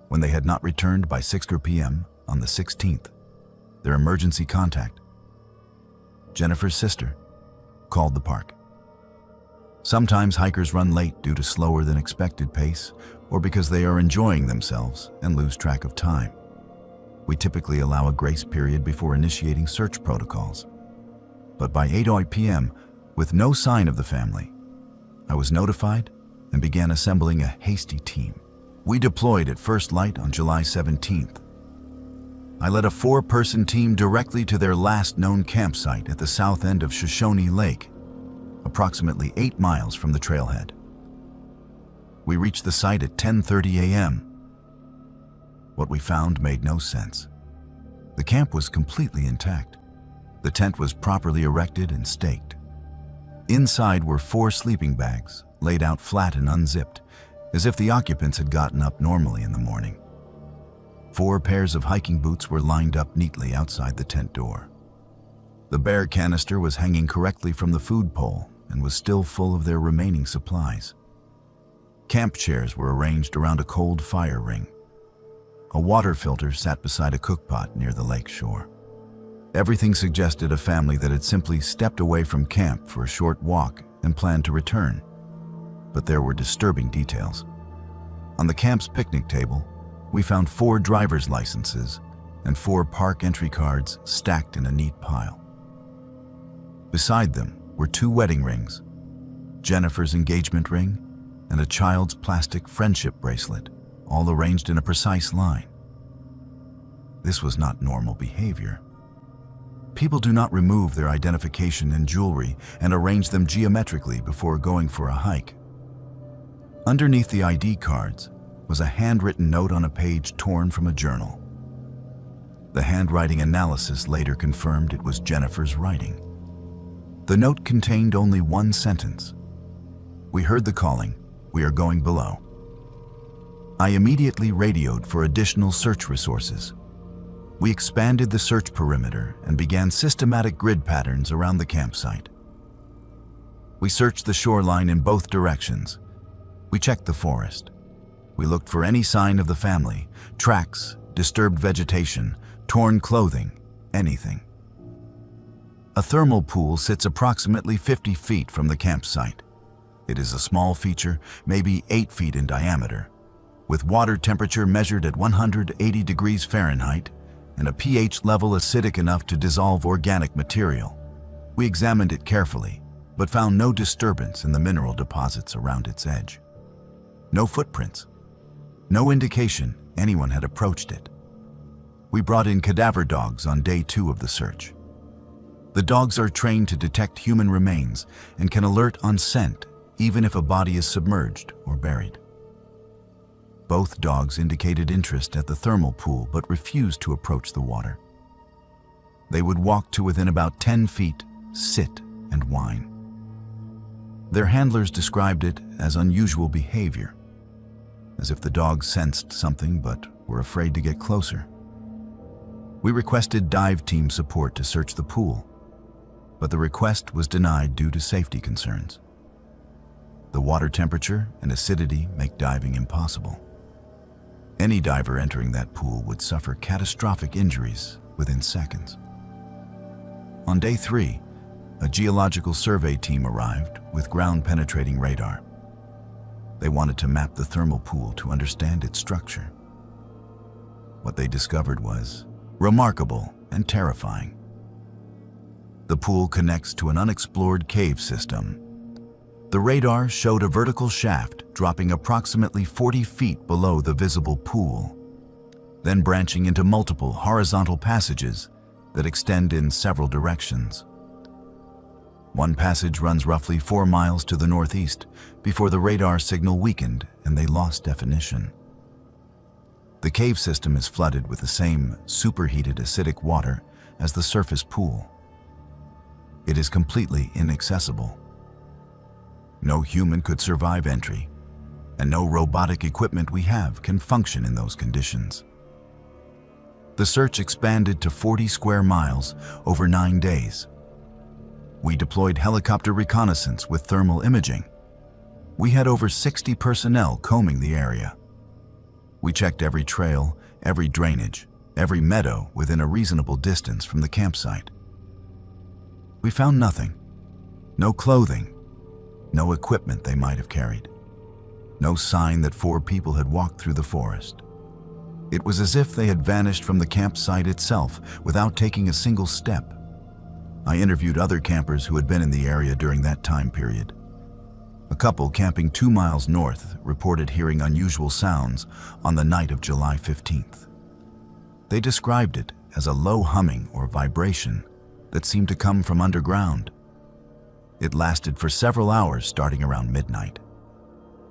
When they had not returned by 6 p.m. on the 16th, their emergency contact, Jennifer's sister, called the park. Sometimes hikers run late due to slower than expected pace or because they are enjoying themselves and lose track of time. We typically allow a grace period before initiating search protocols. But by 8 p.m., with no sign of the family, I was notified and began assembling a hasty team. We deployed at first light on July 17th. I led a 4-person team directly to their last known campsite at the south end of Shoshone Lake, approximately 8 miles from the trailhead. We reached the site at 10:30 a.m. What we found made no sense. The camp was completely intact. The tent was properly erected and staked. Inside were 4 sleeping bags, laid out flat and unzipped, as if the occupants had gotten up normally in the morning. 4 pairs of hiking boots were lined up neatly outside the tent door. The bear canister was hanging correctly from the food pole and was still full of their remaining supplies. Camp chairs were arranged around a cold fire ring. A water filter sat beside a cookpot near the lake shore. Everything suggested a family that had simply stepped away from camp for a short walk and planned to return. But there were disturbing details. On the camp's picnic table, we found 4 driver's licenses and 4 park entry cards stacked in a neat pile. Beside them were 2 wedding rings, Jennifer's engagement ring, and a child's plastic friendship bracelet, all arranged in a precise line. This was not normal behavior. People do not remove their identification and jewelry and arrange them geometrically before going for a hike. Underneath the ID cards was a handwritten note on a page torn from a journal. The handwriting analysis later confirmed it was Jennifer's writing. The note contained only one sentence: "We heard the calling. We are going below." I immediately radioed for additional search resources. We expanded the search perimeter and began systematic grid patterns around the campsite. We searched the shoreline in both directions. We checked the forest. We looked for any sign of the family: tracks, disturbed vegetation, torn clothing, anything. A thermal pool sits approximately 50 feet from the campsite. It is a small feature, maybe 8 feet in diameter, with water temperature measured at 180 degrees Fahrenheit and a pH level acidic enough to dissolve organic material. We examined it carefully, but found no disturbance in the mineral deposits around its edge. No footprints. No indication anyone had approached it. We brought in cadaver dogs on day 2 of the search. The dogs are trained to detect human remains and can alert on scent even if a body is submerged or buried. Both dogs indicated interest at the thermal pool but refused to approach the water. They would walk to within about 10 feet, sit, and whine. Their handlers described it as unusual behavior, as if the dogs sensed something but were afraid to get closer. We requested dive team support to search the pool, but the request was denied due to safety concerns. The water temperature and acidity make diving impossible. Any diver entering that pool would suffer catastrophic injuries within seconds. On day 3, a geological survey team arrived with ground-penetrating radar. They wanted to map the thermal pool to understand its structure. What they discovered was remarkable and terrifying. The pool connects to an unexplored cave system. The radar showed a vertical shaft dropping approximately 40 feet below the visible pool, then branching into multiple horizontal passages that extend in several directions. One passage runs roughly 4 miles to the northeast before the radar signal weakened and they lost definition. The cave system is flooded with the same superheated acidic water as the surface pool. It is completely inaccessible. No human could survive entry, and no robotic equipment we have can function in those conditions. The search expanded to 40 square miles over 9 days. We deployed helicopter reconnaissance with thermal imaging. We had over 60 personnel combing the area. We checked every trail, every drainage, every meadow within a reasonable distance from the campsite. We found nothing. No clothing, no equipment they might have carried. No sign that 4 people had walked through the forest. It was as if they had vanished from the campsite itself without taking a single step. I interviewed other campers who had been in the area during that time period. A couple camping 2 miles north reported hearing unusual sounds on the night of July 15th. They described it as a low humming or vibration that seemed to come from underground. It lasted for several hours starting around midnight.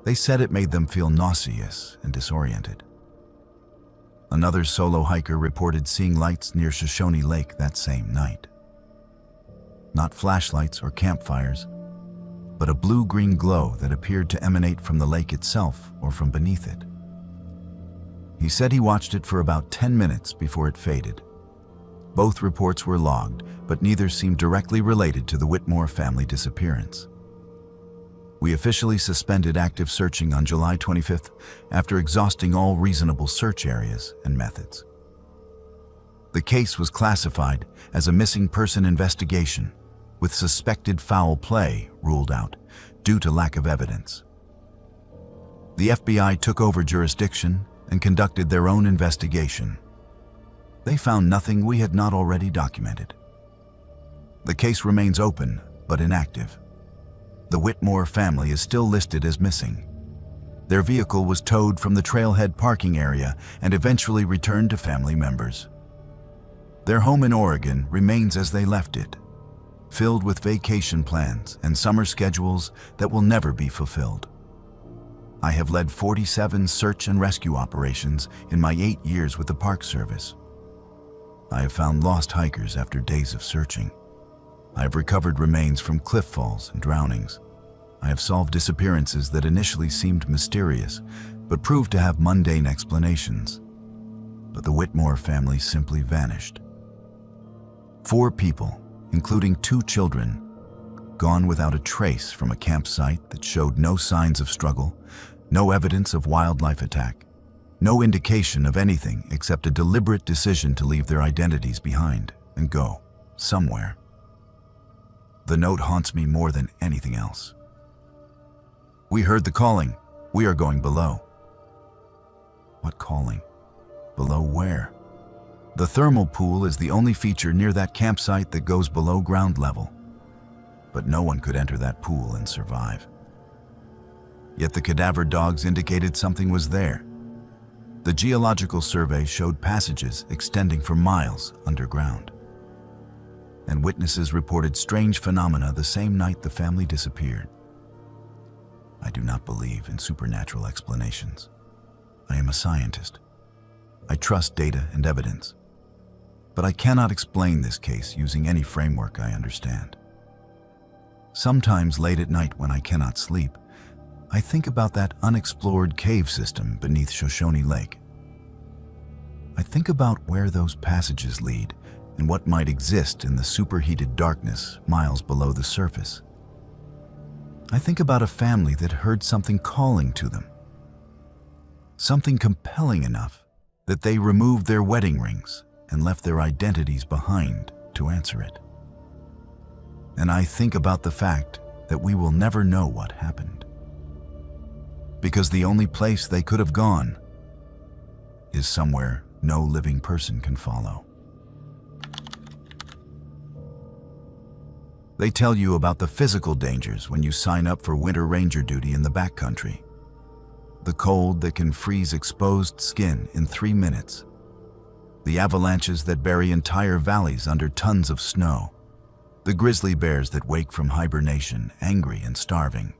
They said it made them feel nauseous and disoriented. Another solo hiker reported seeing lights near Shoshone Lake that same night. Not flashlights or campfires, but a blue-green glow that appeared to emanate from the lake itself or from beneath it. He said he watched it for about 10 minutes before it faded. Both reports were logged, but neither seemed directly related to the Whitmore family disappearance. We officially suspended active searching on July 25th after exhausting all reasonable search areas and methods. The case was classified as a missing person investigation, with suspected foul play ruled out due to lack of evidence. The FBI took over jurisdiction and conducted their own investigation. They found nothing we had not already documented. The case remains open but inactive. The Whitmore family is still listed as missing. Their vehicle was towed from the trailhead parking area and eventually returned to family members. Their home in Oregon remains as they left it, filled with vacation plans and summer schedules that will never be fulfilled. I have led 47 search and rescue operations in my 8 years with the Park Service. I have found lost hikers after days of searching. I have recovered remains from cliff falls and drownings. I have solved disappearances that initially seemed mysterious, but proved to have mundane explanations. But the Whitmore family simply vanished. 4 people, including 2 children, gone without a trace from a campsite that showed no signs of struggle, no evidence of wildlife attack, no indication of anything except a deliberate decision to leave their identities behind and go somewhere. The note haunts me more than anything else. We heard the calling. We are going below. What calling? Below where? The thermal pool is the only feature near that campsite that goes below ground level. But no one could enter that pool and survive. Yet the cadaver dogs indicated something was there. The geological survey showed passages extending for miles underground. And witnesses reported strange phenomena the same night the family disappeared. I do not believe in supernatural explanations. I am a scientist. I trust data and evidence. But I cannot explain this case using any framework I understand. Sometimes late at night when I cannot sleep, I think about that unexplored cave system beneath Shoshone Lake. I think about where those passages lead and what might exist in the superheated darkness miles below the surface. I think about a family that heard something calling to them. Something compelling enough that they removed their wedding rings and left their identities behind to answer it. And I think about the fact that we will never know what happened. Because the only place they could have gone is somewhere no living person can follow. They tell you about the physical dangers when you sign up for winter ranger duty in the backcountry. The cold that can freeze exposed skin in 3 minutes. The avalanches that bury entire valleys under tons of snow. The grizzly bears that wake from hibernation, angry and starving.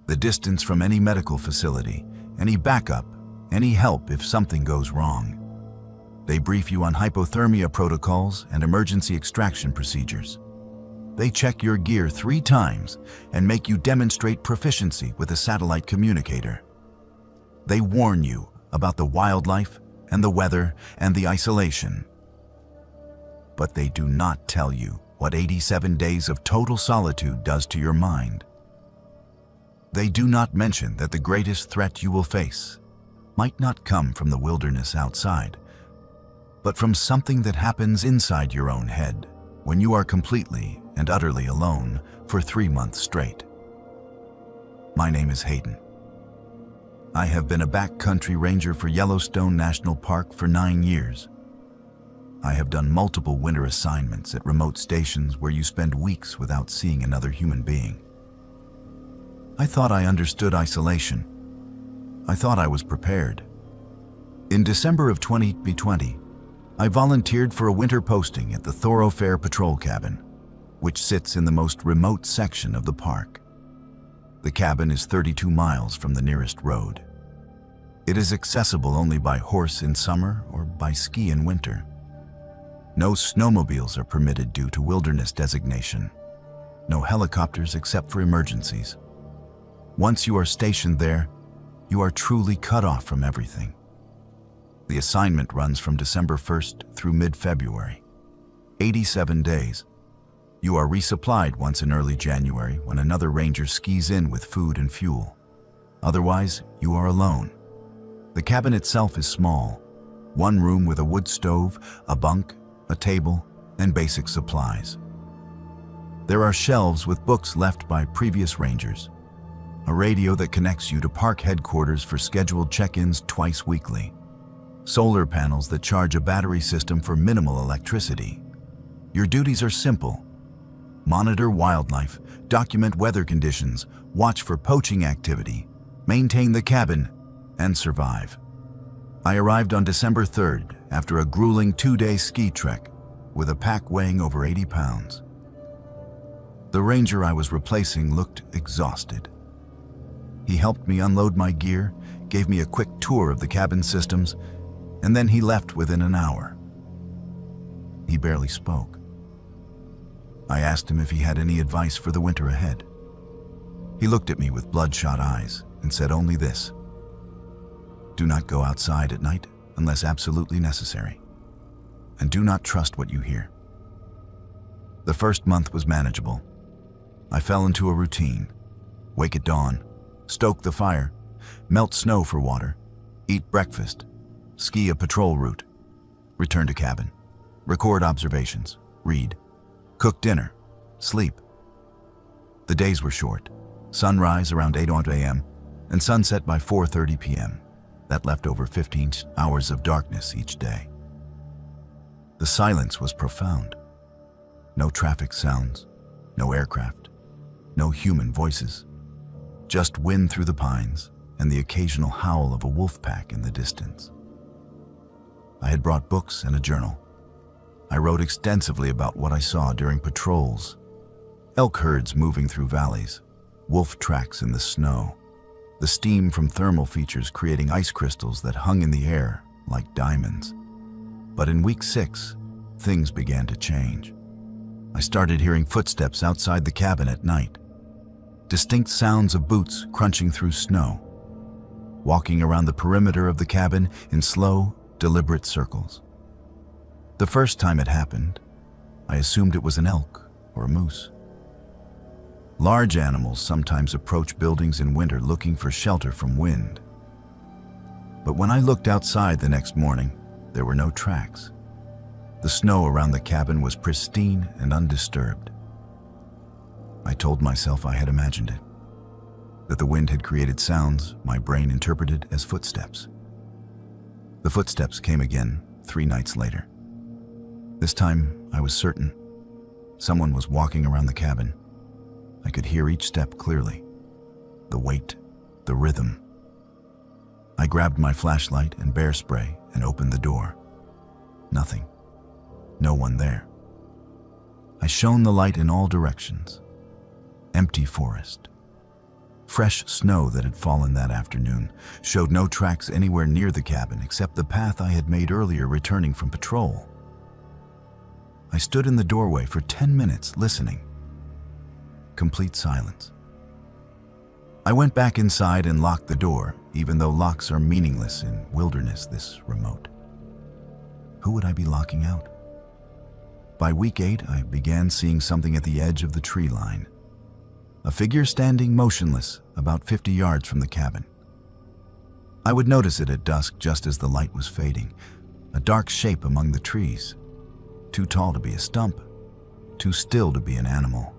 The distance from any medical facility, any backup, any help if something goes wrong. They brief you on hypothermia protocols and emergency extraction procedures. They check your gear 3 times and make you demonstrate proficiency with a satellite communicator. They warn you about the wildlife and the weather and the isolation. But they do not tell you what 87 days of total solitude does to your mind. They do not mention that the greatest threat you will face might not come from the wilderness outside, but from something that happens inside your own head when you are completely and utterly alone for 3 months straight. My name is Hayden. I have been a backcountry ranger for Yellowstone National Park for 9 years. I have done multiple winter assignments at remote stations where you spend weeks without seeing another human being. I thought I understood isolation. I thought I was prepared. In December of 2020, I volunteered for a winter posting at the Thoroughfare Patrol Cabin, which sits in the most remote section of the park. The cabin is 32 miles from the nearest road. It is accessible only by horse in summer or by ski in winter. No snowmobiles are permitted due to wilderness designation. No helicopters except for emergencies. Once you are stationed there, you are truly cut off from everything. The assignment runs from December 1st through mid-February. 87 days. You are resupplied once in early January when another ranger skis in with food and fuel. Otherwise, you are alone. The cabin itself is small. 1 room with a wood stove, a bunk, a table, and basic supplies. There are shelves with books left by previous rangers. A radio that connects you to park headquarters for scheduled check-ins twice weekly. Solar panels that charge a battery system for minimal electricity. Your duties are simple. Monitor wildlife, document weather conditions, watch for poaching activity, maintain the cabin, and survive. I arrived on December 3rd after a grueling 2-day ski trek with a pack weighing over 80 pounds. The ranger I was replacing looked exhausted. He helped me unload my gear, gave me a quick tour of the cabin systems, and then he left within an hour. He barely spoke. I asked him if he had any advice for the winter ahead. He looked at me with bloodshot eyes and said only this: "Do not go outside at night unless absolutely necessary, and do not trust what you hear." The first month was manageable. I fell into a routine: wake at dawn, stoke the fire, melt snow for water, eat breakfast, ski a patrol route, return to cabin, record observations, read, cook dinner, sleep. The days were short: sunrise around 8 a.m. and sunset by 4:30 p.m. That left over 15 hours of darkness each day. The silence was profound. No traffic sounds, no aircraft, no human voices. Just wind through the pines and the occasional howl of a wolf pack in the distance. I had brought books and a journal. I wrote extensively about what I saw during patrols: elk herds moving through valleys, wolf tracks in the snow, the steam from thermal features creating ice crystals that hung in the air like diamonds. But in week 6, things began to change. I started hearing footsteps outside the cabin at night, distinct sounds of boots crunching through snow, walking around the perimeter of the cabin in slow, deliberate circles. The first time it happened, I assumed it was an elk or a moose. Large animals sometimes approach buildings in winter looking for shelter from wind. But when I looked outside the next morning, there were no tracks. The snow around the cabin was pristine and undisturbed. I told myself I had imagined it, that the wind had created sounds my brain interpreted as footsteps. The footsteps came again 3 nights later. This time I was certain. Someone was walking around the cabin. I could hear each step clearly. The weight, the rhythm. I grabbed my flashlight and bear spray and opened the door. Nothing. No one there. I shone the light in all directions. Empty forest. Fresh snow that had fallen that afternoon showed no tracks anywhere near the cabin except the path I had made earlier returning from patrol. I stood in the doorway for 10 minutes listening. Complete silence. I went back inside and locked the door, even though locks are meaningless in wilderness this remote. Who would I be locking out? By week 8, I began seeing something at the edge of the tree line. A figure standing motionless about 50 yards from the cabin. I would notice it at dusk just as the light was fading, a dark shape among the trees, too tall to be a stump, too still to be an animal.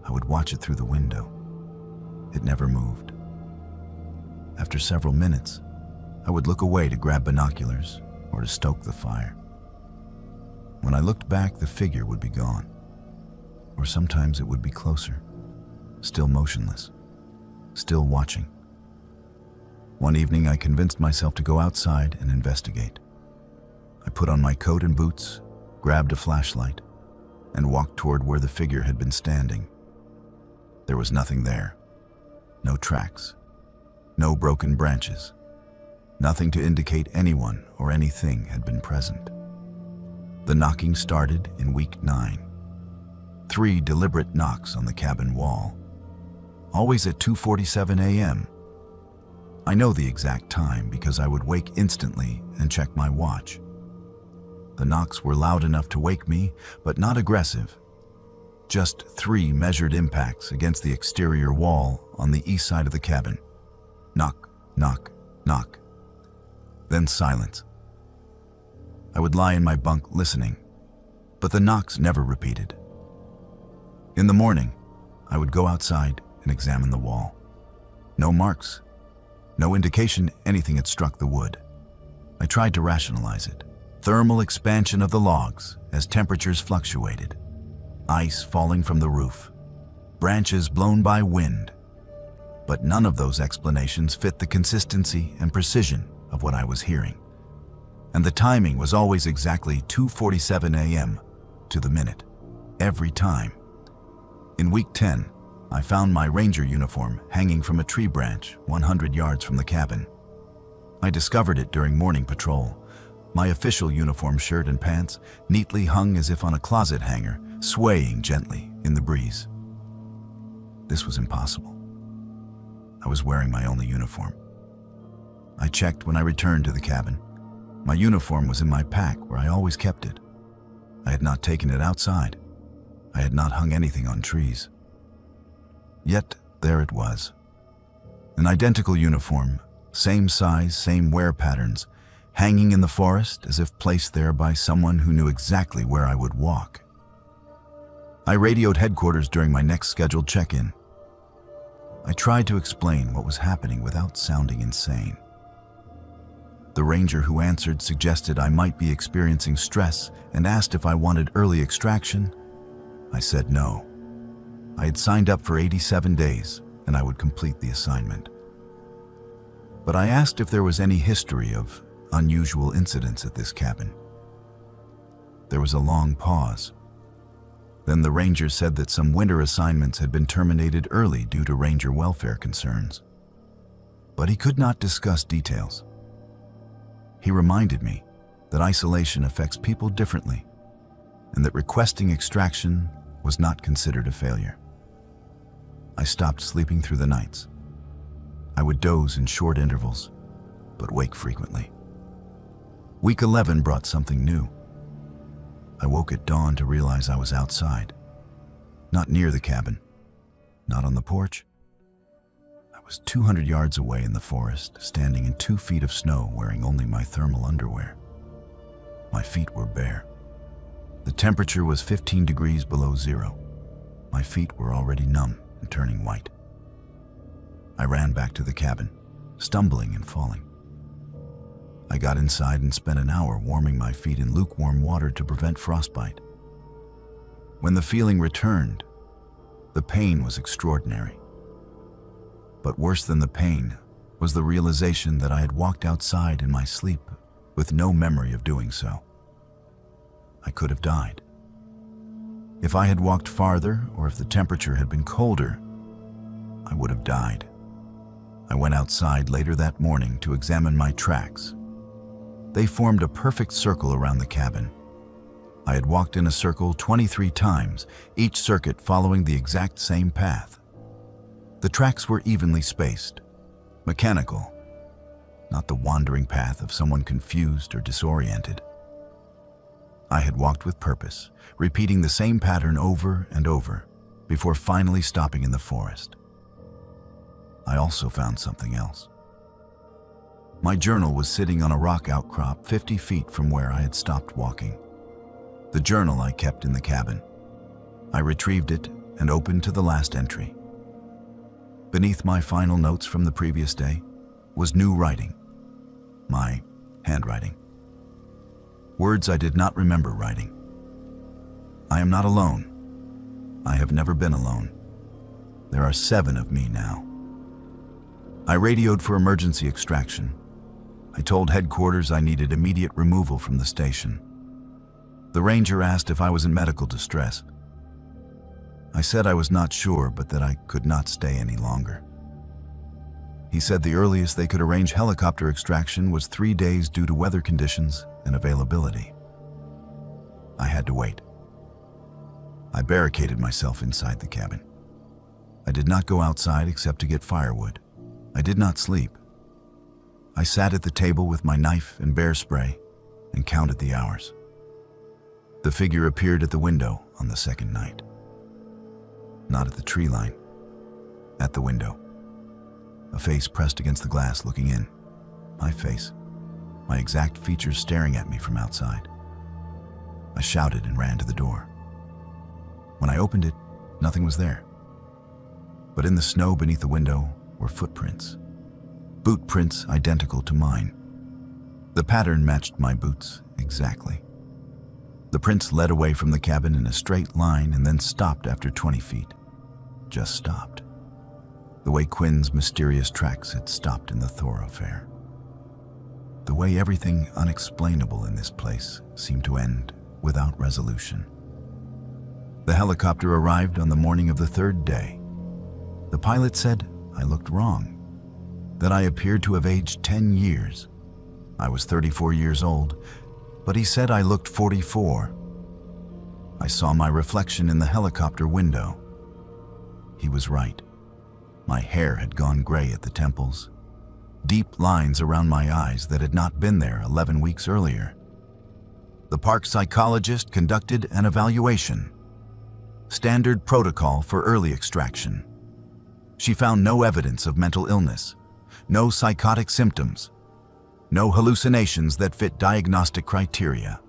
I would watch it through the window. It never moved. After several minutes, I would look away to grab binoculars or to stoke the fire. When I looked back, the figure would be gone. Or sometimes it would be closer, still motionless, still watching. One evening, I convinced myself to go outside and investigate. I put on my coat and boots, grabbed a flashlight, and walked toward where the figure had been standing. There was nothing there. No tracks. No broken branches. Nothing to indicate anyone or anything had been present. The knocking started in week 9. 3 deliberate knocks on the cabin wall, always at 2:47 a.m. I know the exact time because I would wake instantly and check my watch. The knocks were loud enough to wake me, but not aggressive. Just 3 measured impacts against the exterior wall on the east side of the cabin. Knock, knock, knock. Then silence. I would lie in my bunk listening, but the knocks never repeated. In the morning, I would go outside and examine the wall. No marks, no indication anything had struck the wood. I tried to rationalize it. Thermal expansion of the logs as temperatures fluctuated. Ice falling from the roof. Branches blown by wind. But none of those explanations fit the consistency and precision of what I was hearing. And the timing was always exactly 2:47 a.m. to the minute, every time. In week 10, I found my ranger uniform hanging from a tree branch 100 yards from the cabin. I discovered it during morning patrol. My official uniform shirt and pants neatly hung as if on a closet hanger, swaying gently in the breeze. This was impossible. I was wearing my only uniform. I checked when I returned to the cabin. My uniform was in my pack where I always kept it. I had not taken it outside. I had not hung anything on trees. Yet there it was. An identical uniform, same size, same wear patterns, hanging in the forest as if placed there by someone who knew exactly where I would walk. I radioed headquarters during my next scheduled check-in. I tried to explain what was happening without sounding insane. The ranger who answered suggested I might be experiencing stress and asked if I wanted early extraction. I said no. I had signed up for 87 days and I would complete the assignment. But I asked if there was any history of unusual incidents at this cabin. There was a long pause. Then the ranger said that some winter assignments had been terminated early due to ranger welfare concerns. But he could not discuss details. He reminded me that isolation affects people differently and that requesting extraction was not considered a failure. I stopped sleeping through the nights. I would doze in short intervals, but wake frequently. Week 11 brought something new. I woke at dawn to realize I was outside, not near the cabin, not on the porch. I was 200 yards away in the forest, standing in 2 feet of snow, wearing only my thermal underwear. My feet were bare. The temperature was 15 degrees below zero. My feet were already numb and turning white. I ran back to the cabin, stumbling and falling. I got inside and spent an hour warming my feet in lukewarm water to prevent frostbite. When the feeling returned, the pain was extraordinary. But worse than the pain was the realization that I had walked outside in my sleep with no memory of doing so. I could have died. If I had walked farther, or if the temperature had been colder, I would have died. I went outside later that morning to examine my tracks. They formed a perfect circle around the cabin. I had walked in a circle 23 times, each circuit following the exact same path. The tracks were evenly spaced, mechanical, not the wandering path of someone confused or disoriented. I had walked with purpose, repeating the same pattern over and over, before finally stopping in the forest. I also found something else. My journal was sitting on a rock outcrop 50 feet from where I had stopped walking. The journal I kept in the cabin. I retrieved it and opened to the last entry. Beneath my final notes from the previous day was new writing, my handwriting. Words I did not remember writing. I am not alone. I have never been alone. There are 7 of me now. I radioed for emergency extraction. I told headquarters I needed immediate removal from the station. The ranger asked if I was in medical distress. I said I was not sure, but that I could not stay any longer. He said the earliest they could arrange helicopter extraction was 3 days due to weather conditions and availability. I had to wait. I barricaded myself inside the cabin. I did not go outside except to get firewood. I did not sleep. I sat at the table with my knife and bear spray and counted the hours. The figure appeared at the window on the second night. Not at the tree line, at the window. A face pressed against the glass looking in. My face, my exact features staring at me from outside. I shouted and ran to the door. When I opened it, nothing was there. But in the snow beneath the window were footprints. Boot prints identical to mine. The pattern matched my boots exactly. The prints led away from the cabin in a straight line and then stopped after 20 feet. Just stopped. The way Quinn's mysterious tracks had stopped in the thoroughfare. The way everything unexplainable in this place seemed to end without resolution. The helicopter arrived on the morning of the 3rd day. The pilot said I looked wrong, that I appeared to have aged 10 years. I was 34 years old, but he said I looked 44. I saw my reflection in the helicopter window. He was right. My hair had gone gray at the temples, deep lines around my eyes that had not been there 11 weeks earlier. The park psychologist conducted an evaluation. Standard protocol for early extraction. She found no evidence of mental illness, no psychotic symptoms, no hallucinations that fit diagnostic criteria.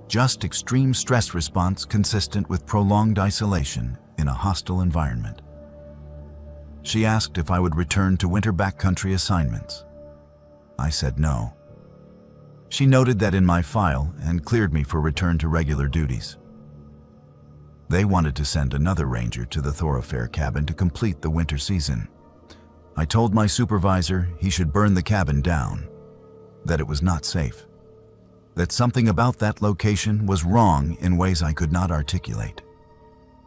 Just extreme stress response consistent with prolonged isolation in a hostile environment. She asked if I would return to winter backcountry assignments. I said no. She noted that in my file and cleared me for return to regular duties. They wanted to send another ranger to the thoroughfare cabin to complete the winter season. I told my supervisor he should burn the cabin down, that it was not safe, that something about that location was wrong in ways I could not articulate.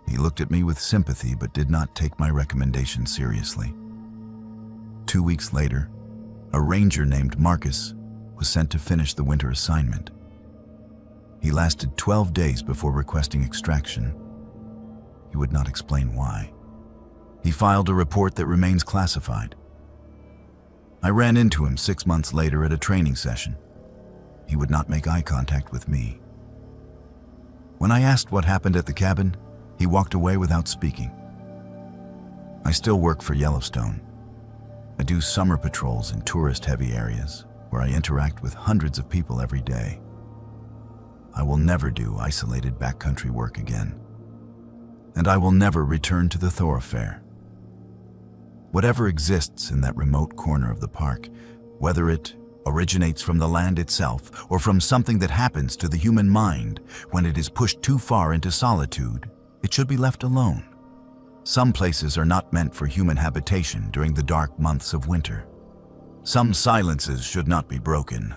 He looked at me with sympathy but did not take my recommendation seriously. 2 weeks later, a ranger named Marcus was sent to finish the winter assignment. He lasted 12 days before requesting extraction. He would not explain why. He filed a report that remains classified. I ran into him 6 months later at a training session. He would not make eye contact with me. When I asked what happened at the cabin, he walked away without speaking. I still work for Yellowstone. I do summer patrols in tourist-heavy areas where I interact with hundreds of people every day. I will never do isolated backcountry work again. And I will never return to the thoroughfare. Whatever exists in that remote corner of the park, whether it originates from the land itself or from something that happens to the human mind when it is pushed too far into solitude, it should be left alone. Some places are not meant for human habitation during the dark months of winter. Some silences should not be broken.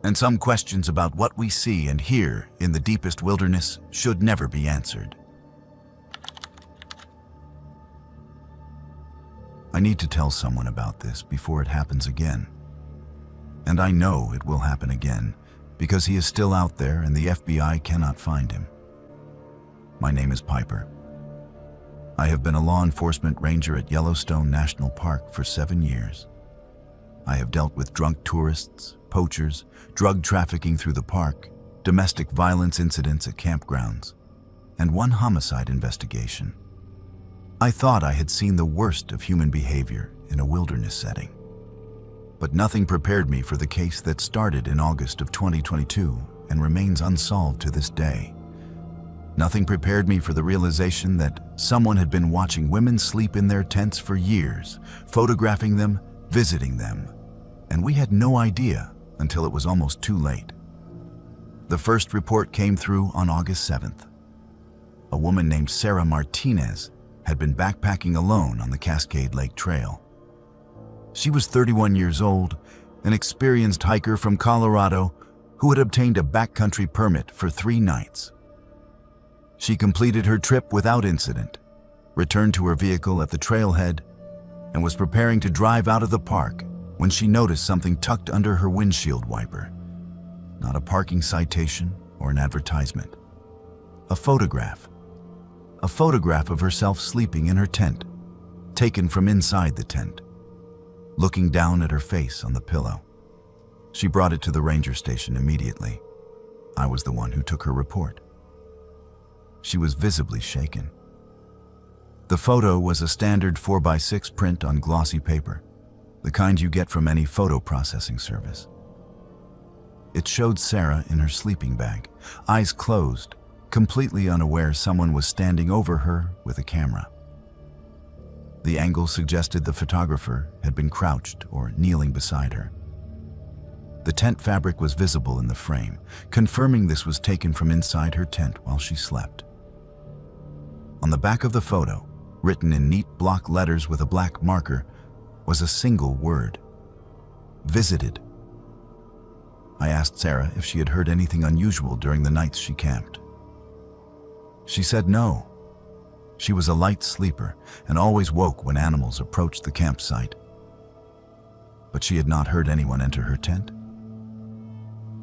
And some questions about what we see and hear in the deepest wilderness should never be answered. I need to tell someone about this before it happens again. And I know it will happen again because he is still out there and the FBI cannot find him. My name is Piper. I have been a law enforcement ranger at Yellowstone National Park for 7 years. I have dealt with drunk tourists, poachers, drug trafficking through the park, domestic violence incidents at campgrounds, and one homicide investigation. I thought I had seen the worst of human behavior in a wilderness setting. But nothing prepared me for the case that started in August of 2022 and remains unsolved to this day. Nothing prepared me for the realization that someone had been watching women sleep in their tents for years, photographing them, visiting them, and we had no idea until it was almost too late. The first report came through on August 7th. A woman named Sarah Martinez had been backpacking alone on the Cascade Lake Trail. She was 31 years old, an experienced hiker from Colorado who had obtained a backcountry permit for 3 nights. She completed her trip without incident, returned to her vehicle at the trailhead, and was preparing to drive out of the park when she noticed something tucked under her windshield wiper. Not a parking citation or an advertisement. A photograph. A photograph of herself sleeping in her tent, taken from inside the tent, looking down at her face on the pillow. She brought it to the ranger station immediately. I was the one who took her report. She was visibly shaken. The photo was a standard 4x6 print on glossy paper, the kind you get from any photo processing service. It showed Sarah in her sleeping bag, eyes closed, completely unaware someone was standing over her with a camera. The angle suggested the photographer had been crouched or kneeling beside her. The tent fabric was visible in the frame, confirming this was taken from inside her tent while she slept. On the back of the photo, written in neat block letters with a black marker, was a single word: visited. I asked Sarah if she had heard anything unusual during the nights she camped. She said no. She was a light sleeper and always woke when animals approached the campsite. But she had not heard anyone enter her tent.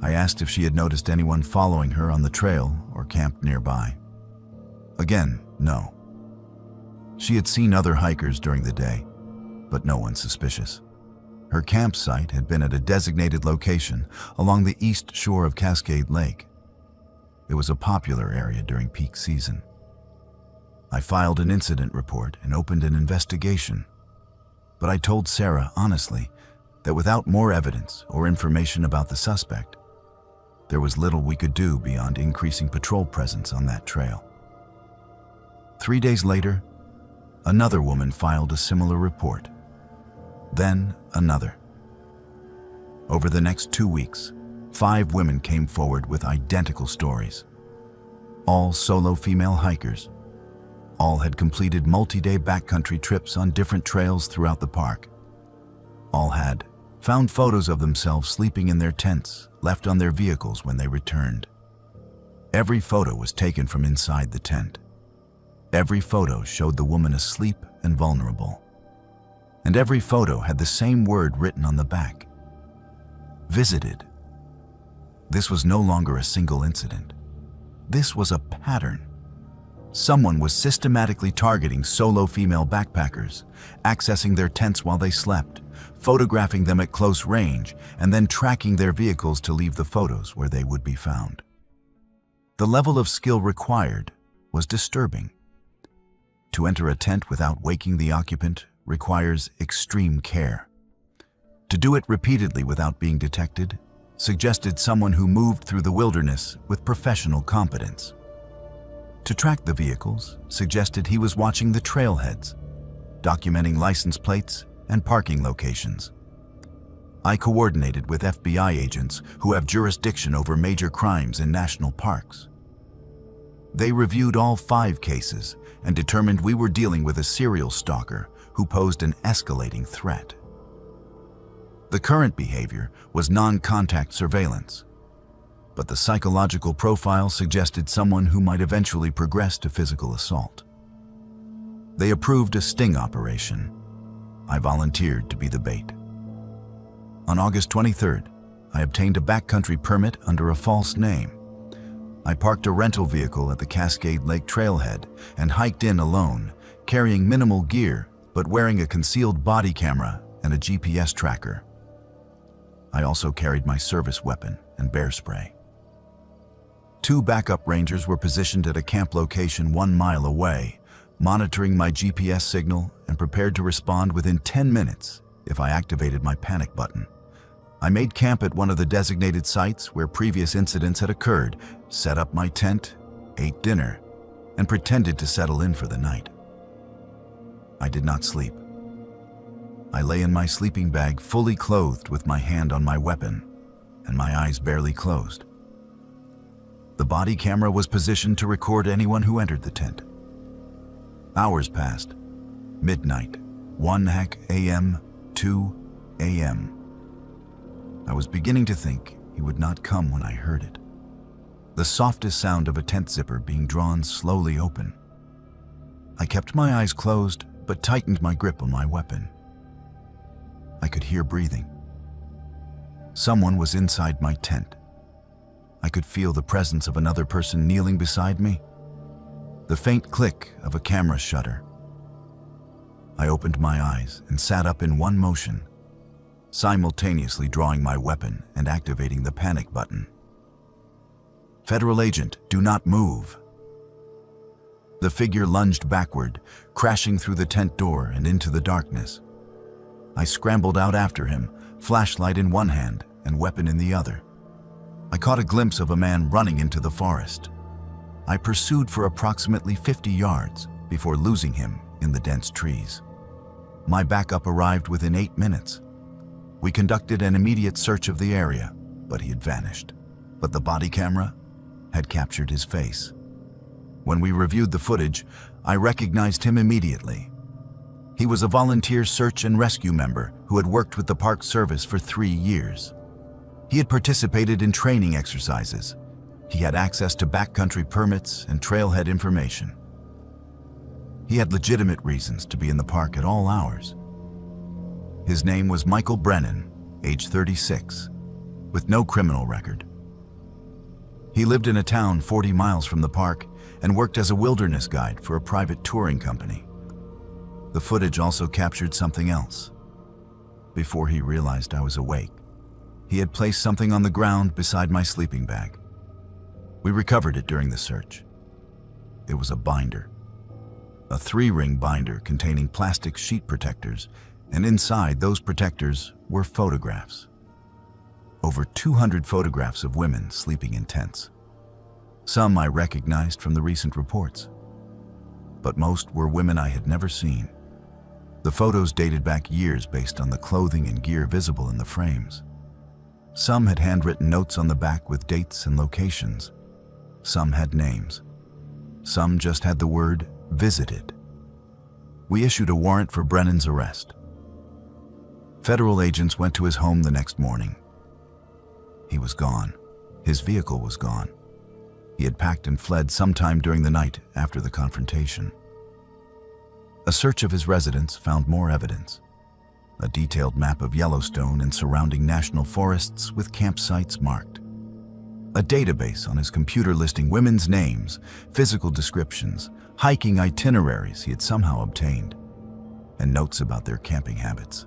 I asked if she had noticed anyone following her on the trail or camped nearby. Again, no. She had seen other hikers during the day, but no one suspicious. Her campsite had been at a designated location along the east shore of Cascade Lake. It was a popular area during peak season. I filed an incident report and opened an investigation, but I told Sarah honestly that without more evidence or information about the suspect, there was little we could do beyond increasing patrol presence on that trail. 3 days later, another woman filed a similar report. Then another. Over the next 2 weeks, 5 women came forward with identical stories. All solo female hikers. All had completed multi-day backcountry trips on different trails throughout the park. All had found photos of themselves sleeping in their tents, left on their vehicles when they returned. Every photo was taken from inside the tent. Every photo showed the woman asleep and vulnerable. And every photo had the same word written on the back: visited. This was no longer a single incident. This was a pattern. Someone was systematically targeting solo female backpackers, accessing their tents while they slept, photographing them at close range, and then tracking their vehicles to leave the photos where they would be found. The level of skill required was disturbing. To enter a tent without waking the occupant requires extreme care. To do it repeatedly without being detected suggested someone who moved through the wilderness with professional competence. To track the vehicles suggested he was watching the trailheads, documenting license plates and parking locations. I coordinated with FBI agents who have jurisdiction over major crimes in national parks. They reviewed all 5 cases and determined we were dealing with a serial stalker who posed an escalating threat. The current behavior was non-contact surveillance, but the psychological profile suggested someone who might eventually progress to physical assault. They approved a sting operation. I volunteered to be the bait. On August 23rd, I obtained a backcountry permit under a false name. I parked a rental vehicle at the Cascade Lake trailhead and hiked in alone, carrying minimal gear but wearing a concealed body camera and a GPS tracker. I also carried my service weapon and bear spray. 2 backup rangers were positioned at a camp location 1 mile away, monitoring my GPS signal and prepared to respond within 10 minutes if I activated my panic button. I made camp at one of the designated sites where previous incidents had occurred, set up my tent, ate dinner, and pretended to settle in for the night. I did not sleep. I lay in my sleeping bag fully clothed with my hand on my weapon and my eyes barely closed. The body camera was positioned to record anyone who entered the tent. Hours passed. Midnight, 1 a.m., 2 a.m. I was beginning to think he would not come when I heard it. The softest sound of a tent zipper being drawn slowly open. I kept my eyes closed, but tightened my grip on my weapon. I could hear breathing. Someone was inside my tent. I could feel the presence of another person kneeling beside me. The faint click of a camera shutter. I opened my eyes and sat up in one motion, simultaneously drawing my weapon and activating the panic button. "Federal agent, do not move." The figure lunged backward, crashing through the tent door and into the darkness. I scrambled out after him, flashlight in one hand and weapon in the other. I caught a glimpse of a man running into the forest. I pursued for approximately 50 yards before losing him in the dense trees. My backup arrived within 8 minutes. We conducted an immediate search of the area, but he had vanished. But the body camera had captured his face. When we reviewed the footage, I recognized him immediately. He was a volunteer search and rescue member who had worked with the Park Service for 3 years. He had participated in training exercises. He had access to backcountry permits and trailhead information. He had legitimate reasons to be in the park at all hours. His name was Michael Brennan, age 36, with no criminal record. He lived in a town 40 miles from the park and worked as a wilderness guide for a private touring company. The footage also captured something else. Before he realized I was awake, he had placed something on the ground beside my sleeping bag. We recovered it during the search. It was a binder. A 3-ring binder containing plastic sheet protectors, and inside those protectors were photographs. Over 200 photographs of women sleeping in tents. Some I recognized from the recent reports, but most were women I had never seen. The photos dated back years based on the clothing and gear visible in the frames. Some had handwritten notes on the back with dates and locations. Some had names. Some just had the word "visited." We issued a warrant for Brennan's arrest. Federal agents went to his home the next morning. He was gone. His vehicle was gone. He had packed and fled sometime during the night after the confrontation. A search of his residence found more evidence. A detailed map of Yellowstone and surrounding national forests with campsites marked. A database on his computer listing women's names, physical descriptions, hiking itineraries he had somehow obtained, and notes about their camping habits.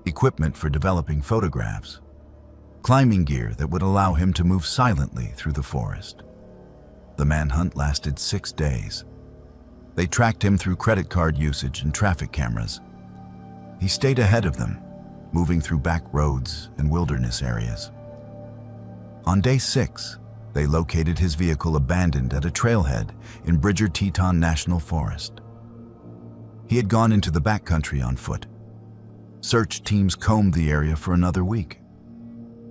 Equipment for developing photographs. Climbing gear that would allow him to move silently through the forest. The manhunt lasted 6 days. They tracked him through credit card usage and traffic cameras. He stayed ahead of them, moving through back roads and wilderness areas. On day 6, they located his vehicle abandoned at a trailhead in Bridger-Teton National Forest. He had gone into the backcountry on foot. Search teams combed the area for another week.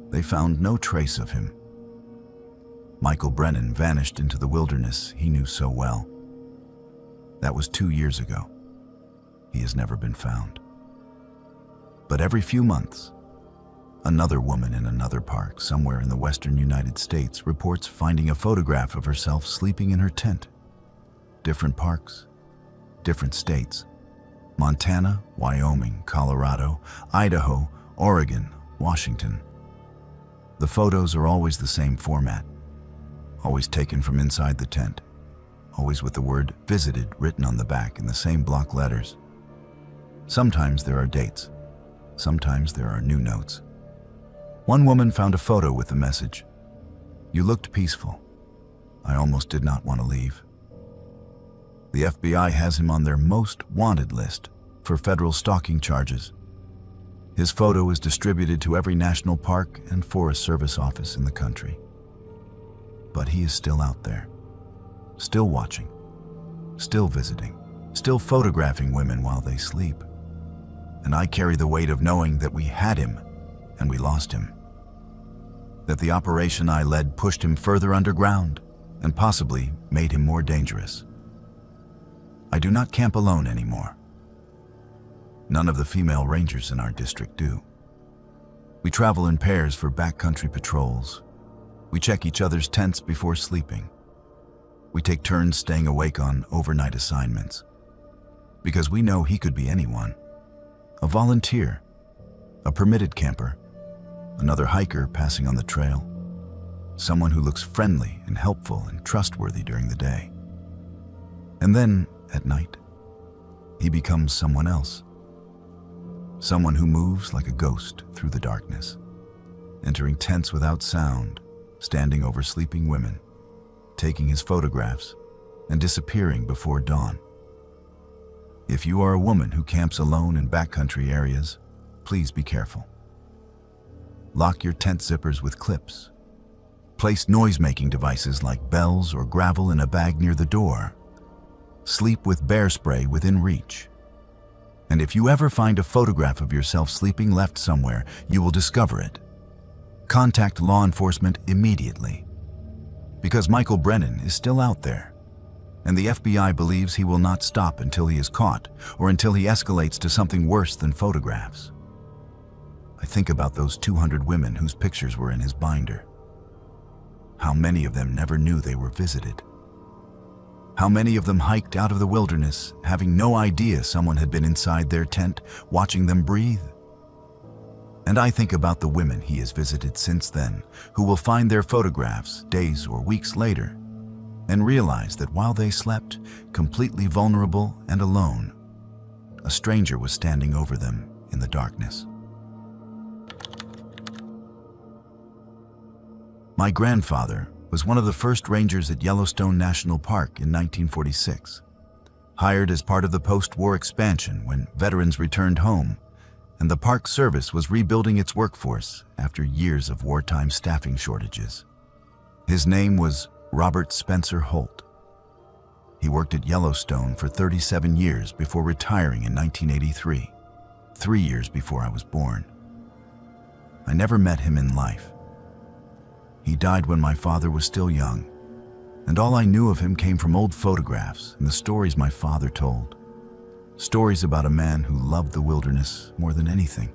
They found no trace of him. Michael Brennan vanished into the wilderness he knew so well. That was 2 years ago. He has never been found. But every few months, another woman in another park somewhere in the western United States reports finding a photograph of herself sleeping in her tent. Different parks, different states: Montana, Wyoming, Colorado, Idaho, Oregon, Washington. The photos are always the same format, always taken from inside the tent, always with the word "visited" written on the back in the same block letters. Sometimes there are dates, sometimes there are new notes. One woman found a photo with the message, "You looked peaceful. I almost did not want to leave." The FBI has him on their most wanted list for federal stalking charges. His photo is distributed to every national park and Forest Service office in the country. But he is still out there, still watching, still visiting, still photographing women while they sleep. And I carry the weight of knowing that we had him and we lost him. That the operation I led pushed him further underground and possibly made him more dangerous. I do not camp alone anymore. None of the female rangers in our district do. We travel in pairs for backcountry patrols. We check each other's tents before sleeping. We take turns staying awake on overnight assignments. Because we know he could be anyone. A volunteer, a permitted camper, another hiker passing on the trail, someone who looks friendly and helpful and trustworthy during the day. And then, at night, he becomes someone else. Someone who moves like a ghost through the darkness, entering tents without sound, standing over sleeping women, taking his photographs, and disappearing before dawn. If you are a woman who camps alone in backcountry areas, please be careful. Lock your tent zippers with clips. Place noise-making devices like bells or gravel in a bag near the door. Sleep with bear spray within reach. And if you ever find a photograph of yourself sleeping left somewhere, you will discover it. Contact law enforcement immediately. Because Michael Brennan is still out there, and the FBI believes he will not stop until he is caught or until he escalates to something worse than photographs. I think about those 200 women whose pictures were in his binder. How many of them never knew they were visited? How many of them hiked out of the wilderness, having no idea someone had been inside their tent, watching them breathe? And I think about the women he has visited since then, who will find their photographs days or weeks later, and realize that while they slept, completely vulnerable and alone, a stranger was standing over them in the darkness. My grandfather was one of the first rangers at Yellowstone National Park in 1946, hired as part of the post-war expansion when veterans returned home, and the Park Service was rebuilding its workforce after years of wartime staffing shortages. His name was Robert Spencer Holt. He worked at Yellowstone for 37 years before retiring in 1983, 3 years before I was born. I never met him in life. He died when my father was still young, and all I knew of him came from old photographs and the stories my father told. Stories about a man who loved the wilderness more than anything,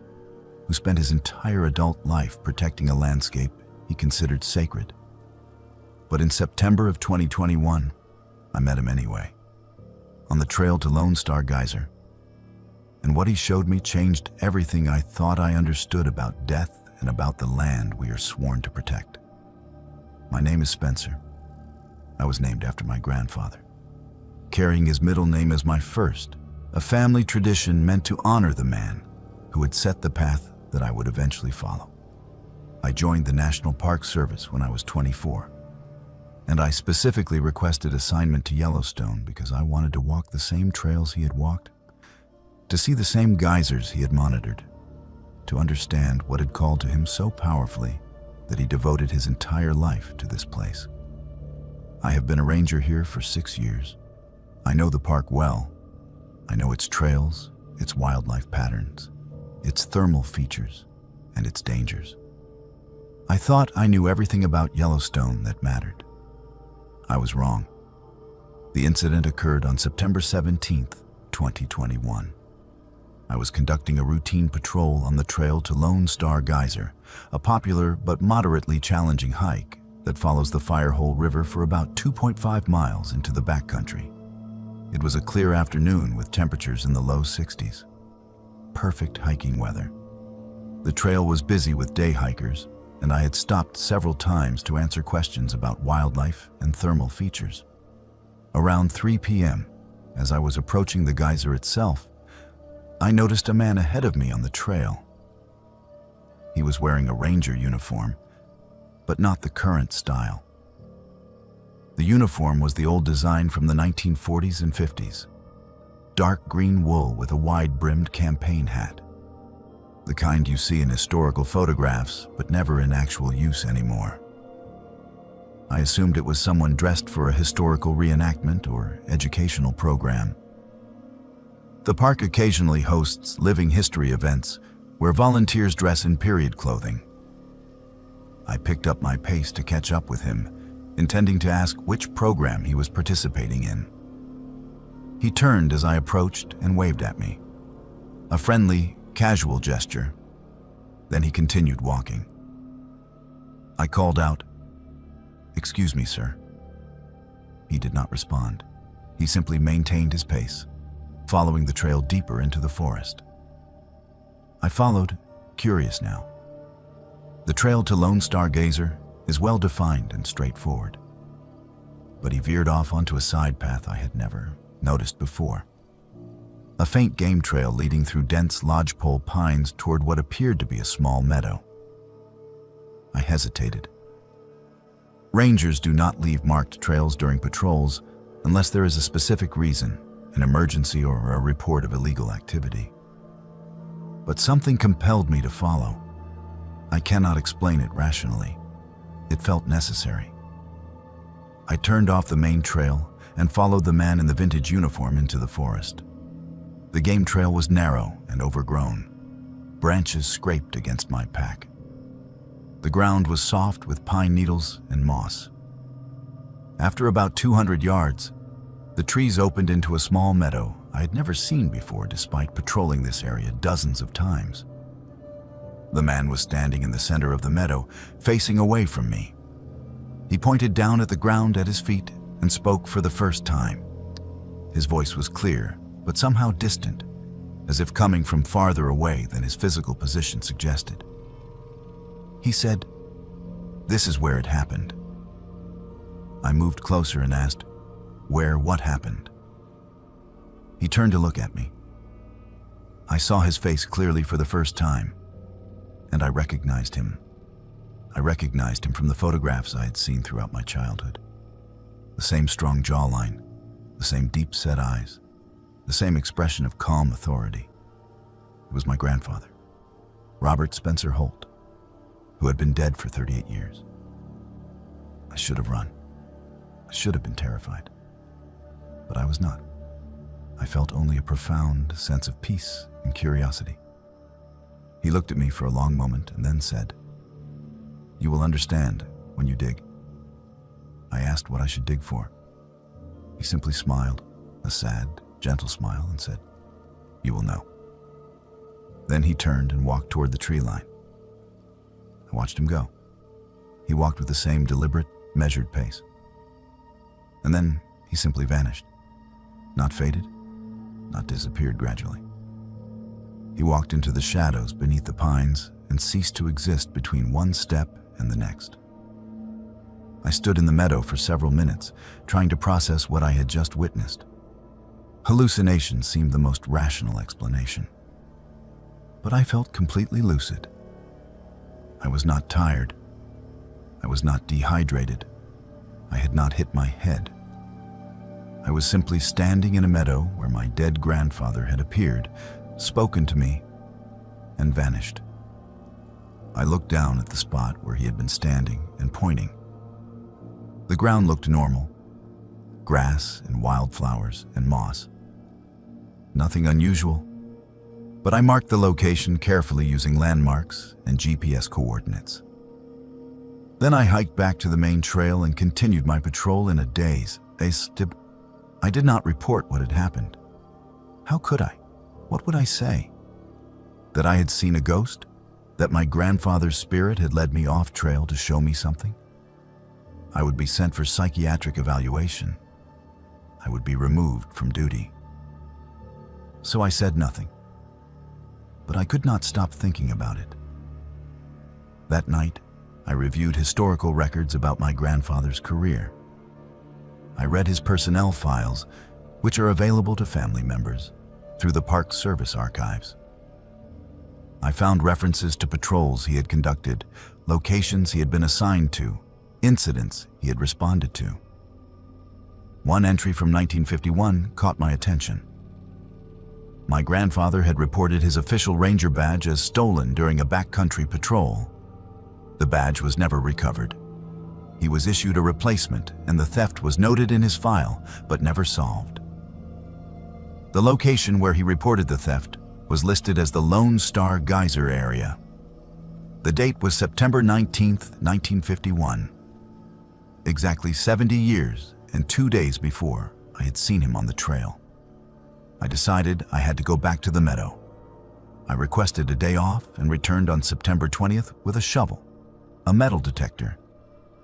who spent his entire adult life protecting a landscape he considered sacred. But in September of 2021, I met him anyway, on the trail to Lone Star Geyser. And what he showed me changed everything I thought I understood about death and about the land we are sworn to protect. My name is Spencer. I was named after my grandfather, carrying his middle name as my first, a family tradition meant to honor the man who had set the path that I would eventually follow. I joined the National Park Service when I was 24, and I specifically requested assignment to Yellowstone because I wanted to walk the same trails he had walked, to see the same geysers he had monitored, to understand what had called to him so powerfully that he devoted his entire life to this place. I have been a ranger here for 6 years. I know the park well. I know its trails, its wildlife patterns, its thermal features, and its dangers. I thought I knew everything about Yellowstone that mattered. I was wrong. The incident occurred on September 17th, 2021. I was conducting a routine patrol on the trail to Lone Star Geyser, a popular but moderately challenging hike that follows the Firehole River for about 2.5 miles into the backcountry. It was a clear afternoon with temperatures in the low 60s. Perfect hiking weather. The trail was busy with day hikers, and I had stopped several times to answer questions about wildlife and thermal features. Around 3 p.m., as I was approaching the geyser itself, I noticed a man ahead of me on the trail. He was wearing a ranger uniform, but not the current style. The uniform was the old design from the 1940s and 50s. Dark green wool with a wide-brimmed campaign hat. The kind you see in historical photographs, but never in actual use anymore. I assumed it was someone dressed for a historical reenactment or educational program. The park occasionally hosts living history events where volunteers dress in period clothing. I picked up my pace to catch up with him, intending to ask which program he was participating in. He turned as I approached and waved at me. A friendly, casual gesture. Then he continued walking. I called out, "Excuse me, sir." He did not respond. He simply maintained his pace, following the trail deeper into the forest. I followed, curious now. The trail to Lone Star Geyser is well defined and straightforward. But he veered off onto a side path I had never noticed before. A faint game trail leading through dense lodgepole pines toward what appeared to be a small meadow. I hesitated. Rangers do not leave marked trails during patrols unless there is a specific reason, an emergency or a report of illegal activity. But something compelled me to follow. I cannot explain it rationally. It felt necessary. I turned off the main trail and followed the man in the vintage uniform into the forest. The game trail was narrow and overgrown. Branches scraped against my pack. The ground was soft with pine needles and moss. After about 200 yards, the trees opened into a small meadow I had never seen before despite patrolling this area dozens of times. The man was standing in the center of the meadow, facing away from me. He pointed down at the ground at his feet and spoke for the first time. His voice was clear, but somehow distant, as if coming from farther away than his physical position suggested. He said, "This is where it happened." I moved closer and asked, "Where what happened?" He turned to look at me. I saw his face clearly for the first time, and I recognized him. I recognized him from the photographs I had seen throughout my childhood. The same strong jawline, the same deep-set eyes, the same expression of calm authority. It was my grandfather, Robert Spencer Holt, who had been dead for 38 years. I should have run. I should have been terrified. But I was not. I felt only a profound sense of peace and curiosity. He looked at me for a long moment and then said, "You will understand when you dig." I asked what I should dig for. He simply smiled, a sad, gentle smile, and said, "You will know." Then he turned and walked toward the tree line. I watched him go. He walked with the same deliberate, measured pace. And then he simply vanished. Not faded, not disappeared gradually. He walked into the shadows beneath the pines and ceased to exist between one step and the next. I stood in the meadow for several minutes, trying to process what I had just witnessed. Hallucination seemed the most rational explanation. But I felt completely lucid. I was not tired. I was not dehydrated. I had not hit my head. I was simply standing in a meadow where my dead grandfather had appeared, spoken to me, and vanished. I looked down at the spot where he had been standing and pointing. The ground looked normal, grass and wildflowers and moss. Nothing unusual, but I marked the location carefully using landmarks and GPS coordinates. Then I hiked back to the main trail and continued my patrol in a daze. I did not report what had happened. How could I? What would I say? That I had seen a ghost? That my grandfather's spirit had led me off trail to show me something? I would be sent for psychiatric evaluation. I would be removed from duty. So I said nothing. But I could not stop thinking about it. That night, I reviewed historical records about my grandfather's career. I read his personnel files, which are available to family members through the Park Service archives. I found references to patrols he had conducted, locations he had been assigned to, incidents he had responded to. One entry from 1951 caught my attention. My grandfather had reported his official ranger badge as stolen during a backcountry patrol. The badge was never recovered. He was issued a replacement, and the theft was noted in his file, but never solved. The location where he reported the theft was listed as the Lone Star Geyser area. The date was September 19, 1951. Exactly 70 years and 2 days before I had seen him on the trail. I decided I had to go back to the meadow. I requested a day off and returned on September 20th with a shovel, a metal detector,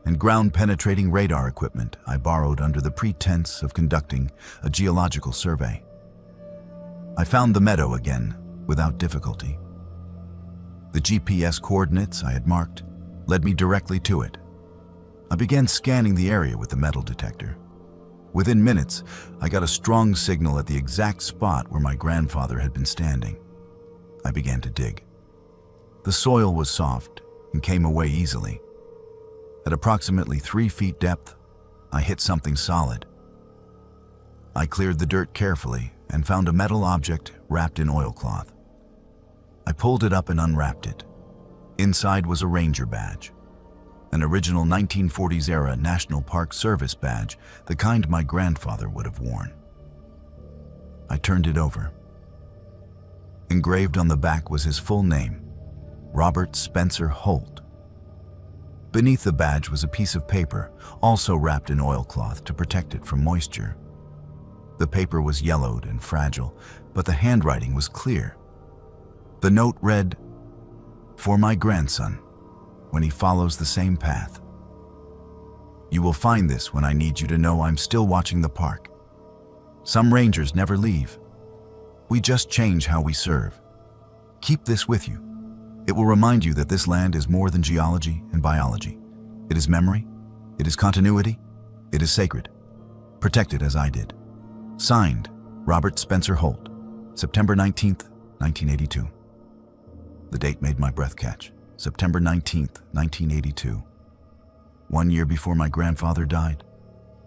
and ground-penetrating radar equipment I borrowed under the pretense of conducting a geological survey. I found the meadow again without difficulty. The GPS coordinates I had marked led me directly to it. I began scanning the area with the metal detector. Within minutes, I got a strong signal at the exact spot where my grandfather had been standing. I began to dig. The soil was soft and came away easily. At approximately 3 feet depth, I hit something solid. I cleared the dirt carefully and found a metal object wrapped in oilcloth. I pulled it up and unwrapped it. Inside was a ranger badge, an original 1940s-era National Park Service badge, the kind my grandfather would have worn. I turned it over. Engraved on the back was his full name, Robert Spencer Holt. Beneath the badge was a piece of paper, also wrapped in oilcloth to protect it from moisture. The paper was yellowed and fragile, but the handwriting was clear. The note read, "For my grandson, when he follows the same path. You will find this when I need you to know I'm still watching the park. Some rangers never leave. We just change how we serve. Keep this with you. It will remind you that this land is more than geology and biology. It is memory, it is continuity, it is sacred. Protect it as I did." Signed, Robert Spencer Holt, September 19th, 1982. The date made my breath catch. September 19th, 1982. 1 year before my grandfather died.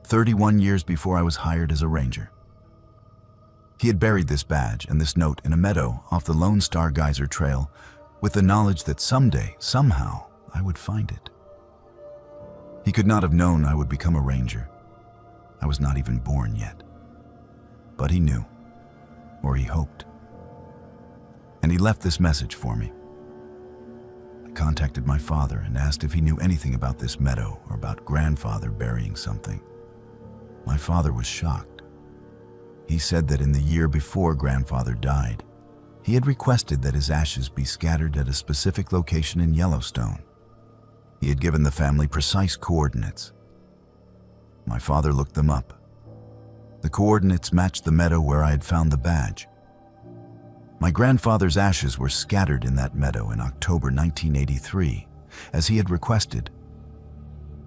31 years before I was hired as a ranger. He had buried this badge and this note in a meadow off the Lone Star Geyser Trail with the knowledge that someday, somehow, I would find it. He could not have known I would become a ranger. I was not even born yet. But he knew, or he hoped. And he left this message for me. I contacted my father and asked if he knew anything about this meadow or about grandfather burying something. My father was shocked. He said that in the year before grandfather died, he had requested that his ashes be scattered at a specific location in Yellowstone. He had given the family precise coordinates. My father looked them up. The coordinates matched the meadow where I had found the badge. My grandfather's ashes were scattered in that meadow in October 1983, as he had requested.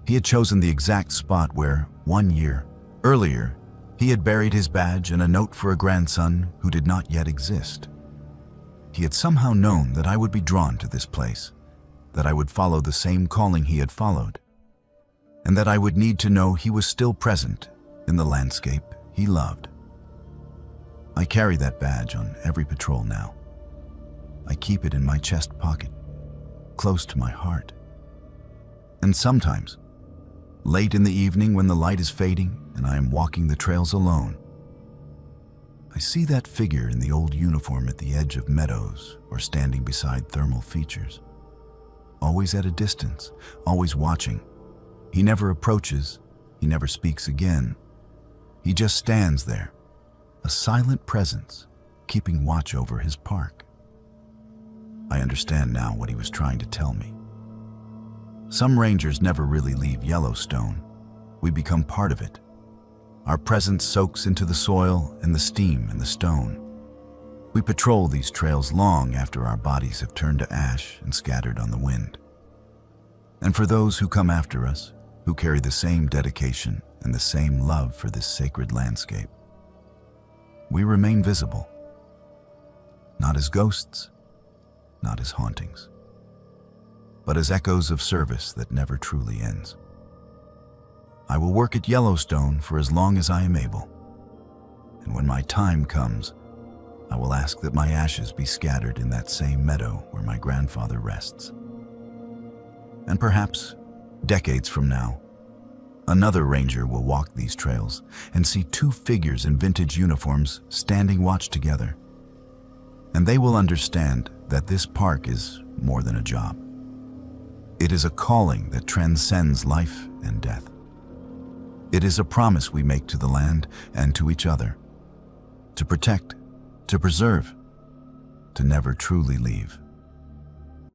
He had chosen the exact spot where, 1 year earlier, he had buried his badge and a note for a grandson who did not yet exist. He had somehow known that I would be drawn to this place, that I would follow the same calling he had followed, and that I would need to know he was still present in the landscape he loved. I carry that badge on every patrol now. I keep it in my chest pocket, close to my heart. And sometimes, late in the evening when the light is fading and I am walking the trails alone, I I see that figure in the old uniform at the edge of meadows or standing beside thermal features. Always at a distance, always watching. He never approaches, he never speaks again. He just stands there, a silent presence, keeping watch over his park. I understand now what he was trying to tell me. Some rangers never really leave Yellowstone. We become part of it. Our presence soaks into the soil and the steam and the stone. We patrol these trails long after our bodies have turned to ash and scattered on the wind. And for those who come after us, who carry the same dedication and the same love for this sacred landscape, we remain visible. Not as ghosts, not as hauntings, but as echoes of service that never truly ends. I will work at Yellowstone for as long as I am able, and when my time comes, I will ask that my ashes be scattered in that same meadow where my grandfather rests. And perhaps, decades from now, another ranger will walk these trails and see two figures in vintage uniforms standing watch together. And they will understand that this park is more than a job. It is a calling that transcends life and death. It is a promise we make to the land and to each other, to protect, to preserve, to never truly leave.